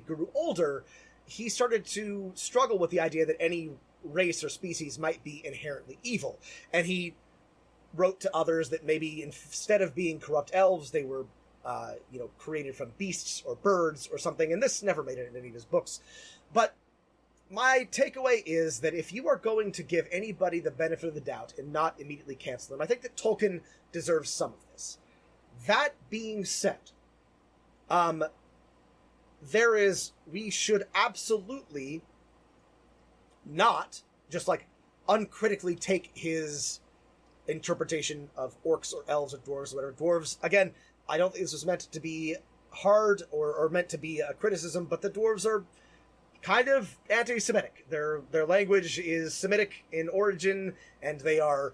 Speaker 2: grew older, he started to struggle with the idea that any race or species might be inherently evil. And he wrote to others that maybe instead of being corrupt elves, they were, created from beasts or birds or something. And this never made it in any of his books. But my takeaway is that if you are going to give anybody the benefit of the doubt and not immediately cancel them, I think that Tolkien deserves some of this. That being said, we should absolutely not just like uncritically take his interpretation of orcs or elves or dwarves or whatever. Dwarves, again, I don't think this was meant to be hard or meant to be a criticism, but the dwarves are kind of anti-Semitic. Their language is Semitic in origin, and they are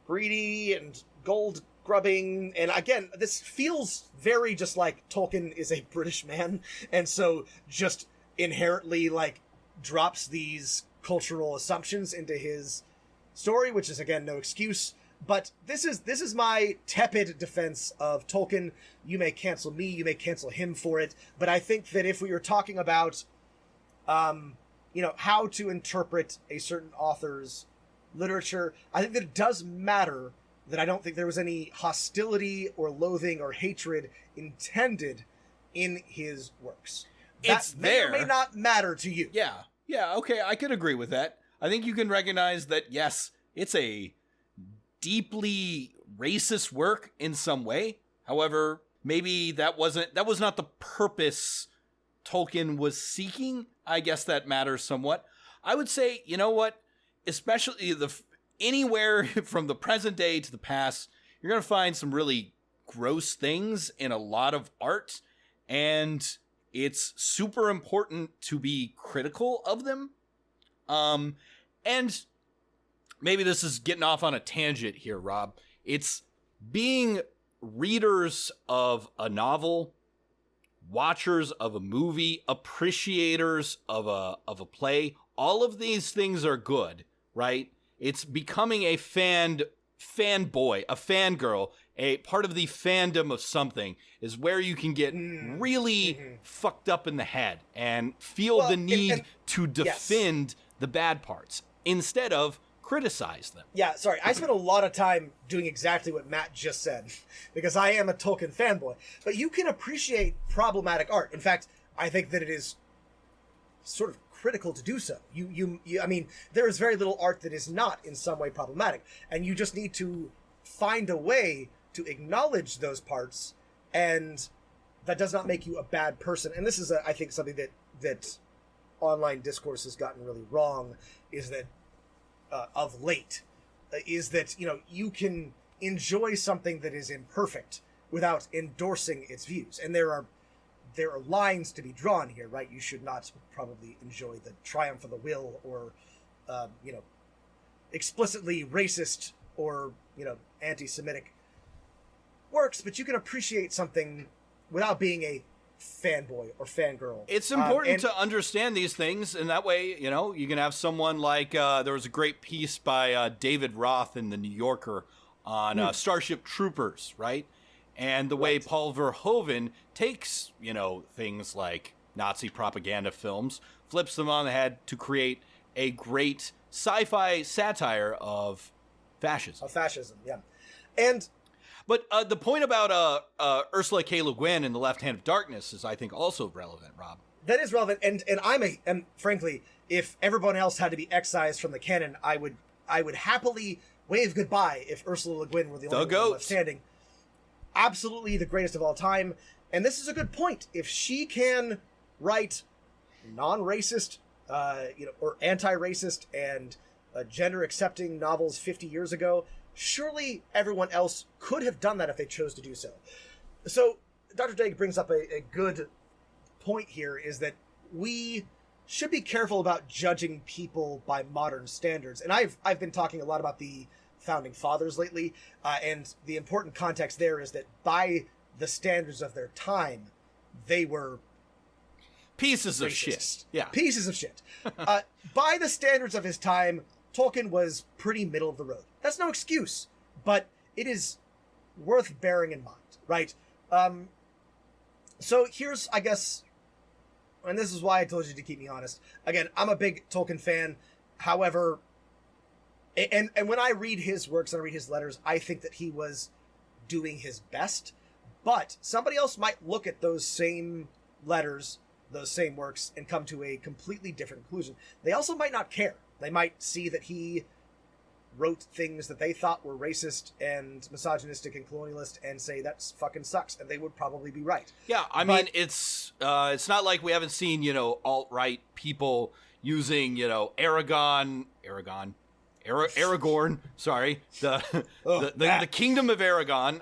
Speaker 2: greedy and gold grubbing. And again, this feels very just like Tolkien is a British man, and so just inherently like drops these cultural assumptions into his story, which is again no excuse. But this is my tepid defense of Tolkien. You may cancel me, you may cancel him for it, but I think that if we were talking about how to interpret a certain author's literature, I think that it does matter that I don't think there was any hostility or loathing or hatred intended in his works.
Speaker 3: It's
Speaker 2: that
Speaker 3: there.
Speaker 2: May or may not matter to you.
Speaker 3: Yeah, okay, I could agree with that. I think you can recognize that, yes, it's a deeply racist work in some way. However, maybe that was not the purpose Tolkien was seeking. I guess that matters somewhat. I would say, you know what, especially anywhere from the present day to the past, you're going to find some really gross things in a lot of art, and it's super important to be critical of them. And maybe this is getting off on a tangent here, Rob. It's being readers of a novel, watchers of a movie, appreciators of a play. All of these things are good, right? It's becoming a fanboy, a fangirl, a part of the fandom of something is where you can get really fucked up in the head and feel the need to defend the bad parts instead of criticize them.
Speaker 2: Yeah, sorry. I spent a lot of time doing exactly what Matt just said because I am a Tolkien fanboy. But you can appreciate problematic art. In fact, I think that it is sort of critical to do so. I mean, there is very little art that is not in some way problematic, and you just need to find a way to acknowledge those parts, and that does not make you a bad person. And this is, I think, something that online discourse has gotten really wrong, is that of late, is that you can enjoy something that is imperfect without endorsing its views, and there are lines to be drawn here, right? You should not probably enjoy the triumph of the will or, explicitly racist or, anti-Semitic works, but you can appreciate something without being a fanboy or fangirl.
Speaker 3: It's important to understand these things, and that way, you can have someone like, there was a great piece by David Roth in The New Yorker on Starship Troopers, right? And the way Paul Verhoeven takes, things like Nazi propaganda films, flips them on the head to create a great sci-fi satire of fascism.
Speaker 2: Yeah.
Speaker 3: But the point about Ursula K. Le Guin in The Left Hand of Darkness is, I think, also relevant, Rob.
Speaker 2: That is relevant, and and frankly, if everyone else had to be excised from the canon, I would happily wave goodbye if Ursula Le Guin were the only one left standing. Absolutely the greatest of all time. And this is a good point. If she can write non-racist, or anti-racist and gender-accepting novels 50 years ago, surely everyone else could have done that if they chose to do so. So Dr. Daigle brings up a good point here, is that we should be careful about judging people by modern standards. And I've been talking a lot about the Founding Fathers lately, and the important context there is that by the standards of their time, they were
Speaker 3: pieces of shit. Yeah,
Speaker 2: pieces of shit. By the standards of his time, Tolkien was pretty middle of the road. That's no excuse. but it is worth bearing in mind, right? So here's, I guess, and this is why I told you to keep me honest. Again, I'm a big Tolkien fan. However, and when I read his works and I read his letters, I think that he was doing his best. But somebody else might look at those same letters, those same works, and come to a completely different conclusion. They also might not care. They might see that he wrote things that they thought were racist and misogynistic and colonialist and say that fucking sucks, and they would probably be right.
Speaker 3: Yeah, I mean, it's not like we haven't seen, alt-right people using, Aragorn, sorry, the Kingdom of Aragon,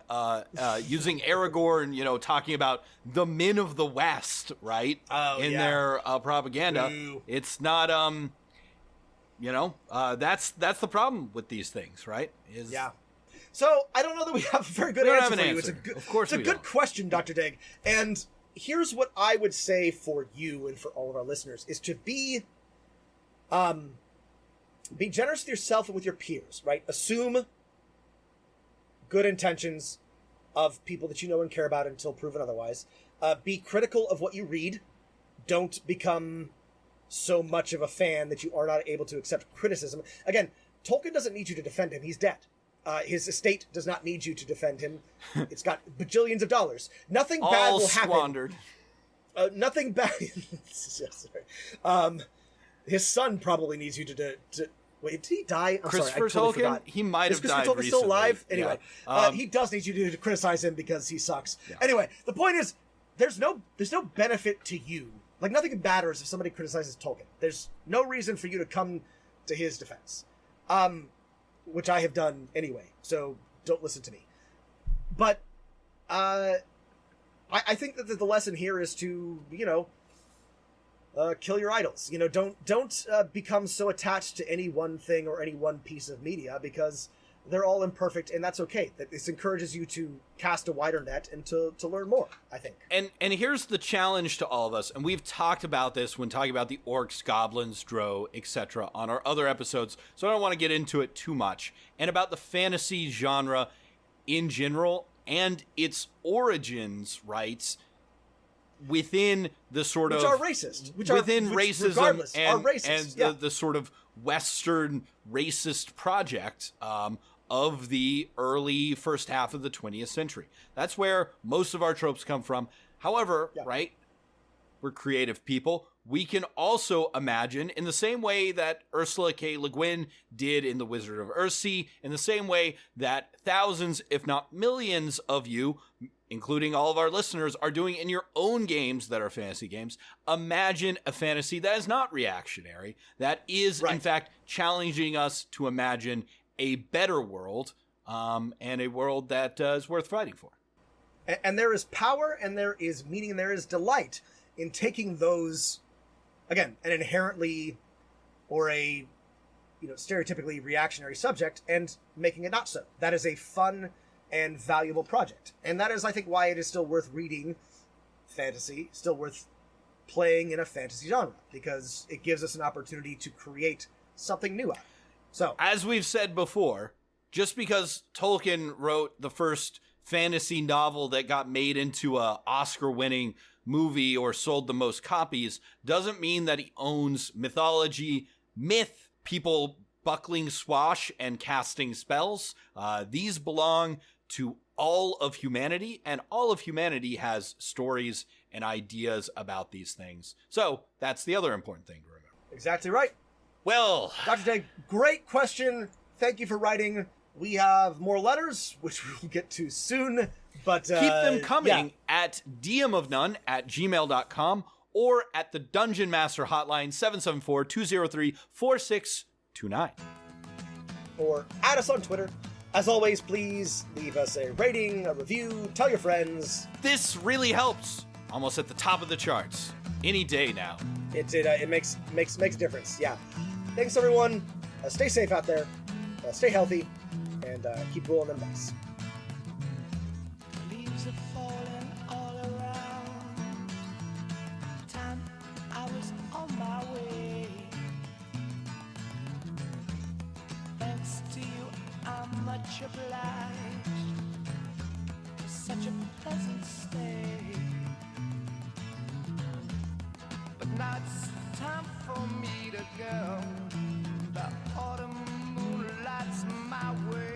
Speaker 3: using Aragorn, talking about the men of the West, right? In their propaganda.
Speaker 2: Ooh.
Speaker 3: It's not, that's the problem with these things, right?
Speaker 2: Yeah. So I don't know that we have a very good answer for you. It's a good,
Speaker 3: of course,
Speaker 2: it's a good question, Dr. Dig. And here's what I would say for you and for all of our listeners is to be generous with yourself and with your peers, right? Assume good intentions of people that you know and care about until proven otherwise. Be critical of what you read. Don't become so much of a fan that you are not able to accept criticism. Again, Tolkien doesn't need you to defend him. He's dead. His estate does not need you to defend him. It's got bajillions of dollars. Nothing bad will happen. All
Speaker 3: squandered.
Speaker 2: Nothing bad. Sorry. His son probably needs you to wait, did he die? I'm
Speaker 3: Christopher
Speaker 2: sorry, I totally
Speaker 3: Tolkien?
Speaker 2: forgot.
Speaker 3: He might have died
Speaker 2: Christopher Tolkien
Speaker 3: recently.
Speaker 2: still alive? Anyway,
Speaker 3: Yeah.
Speaker 2: he does need you to criticize him because he sucks.
Speaker 3: Yeah.
Speaker 2: Anyway, the point is, there's no benefit to you. Like, nothing matters if somebody criticizes Tolkien. There's no reason for you to come to his defense. Which I have done anyway, so don't listen to me. But I think that the lesson here is to, kill your idols. Don't become so attached to any one thing or any one piece of media, because they're all imperfect, and that's okay. This encourages you to cast a wider net and to learn more, I think.
Speaker 3: And here's the challenge to all of us, and we've talked about this when talking about the orcs, goblins, drow, etc. on our other episodes, so I don't want to get into it too much, and about the fantasy genre in general and its origins, right, within the sort
Speaker 2: which
Speaker 3: of...
Speaker 2: are racist. Which
Speaker 3: racism
Speaker 2: regardless,
Speaker 3: and,
Speaker 2: are racist.
Speaker 3: and the sort of Western racist project of the early first half of the 20th century. That's where most of our tropes come from. However, right, we're creative people. We can also imagine, in the same way that Ursula K. Le Guin did in The Wizard of Earthsea, in the same way that thousands, if not millions of you, including all of our listeners, are doing in your own games that are fantasy games. Imagine a fantasy that is not reactionary, that is, in fact, challenging us to imagine a better world, and a world that is worth fighting for.
Speaker 2: And there is power, and there is meaning, and there is delight in taking those, again, an inherently or a stereotypically reactionary subject and making it not so. That is a fun and valuable project. And that is, I think, why it is still worth reading fantasy, still worth playing in a fantasy genre, because it gives us an opportunity to create something new out of it. So,
Speaker 3: as we've said before, just because Tolkien wrote the first fantasy novel that got made into a Oscar-winning movie or sold the most copies doesn't mean that he owns mythology, myth, people buckling swash and casting spells. These belong to all of humanity, and all of humanity has stories and ideas about these things. So that's the other important thing to remember.
Speaker 2: Exactly right.
Speaker 3: Well,
Speaker 2: Dr. Day, great question. Thank you for writing. We have more letters, which we'll get to soon, but
Speaker 3: keep them coming at dmofnone@gmail.com or at the Dungeon Master hotline 774-203-4629.
Speaker 2: Or add us on Twitter. As always, please leave us a rating, a review, tell your friends.
Speaker 3: This really helps. Almost at the top of the charts. Any day now.
Speaker 2: It makes a difference. Yeah. Thanks, everyone. Stay safe out there. Stay healthy. And keep rolling them dice.
Speaker 1: Leaves are falling all around. Time I was on my way. Thanks to you, I'm much much obliged for such a pleasant stay. But now it's time for me to go. The autumn moonlight's my way.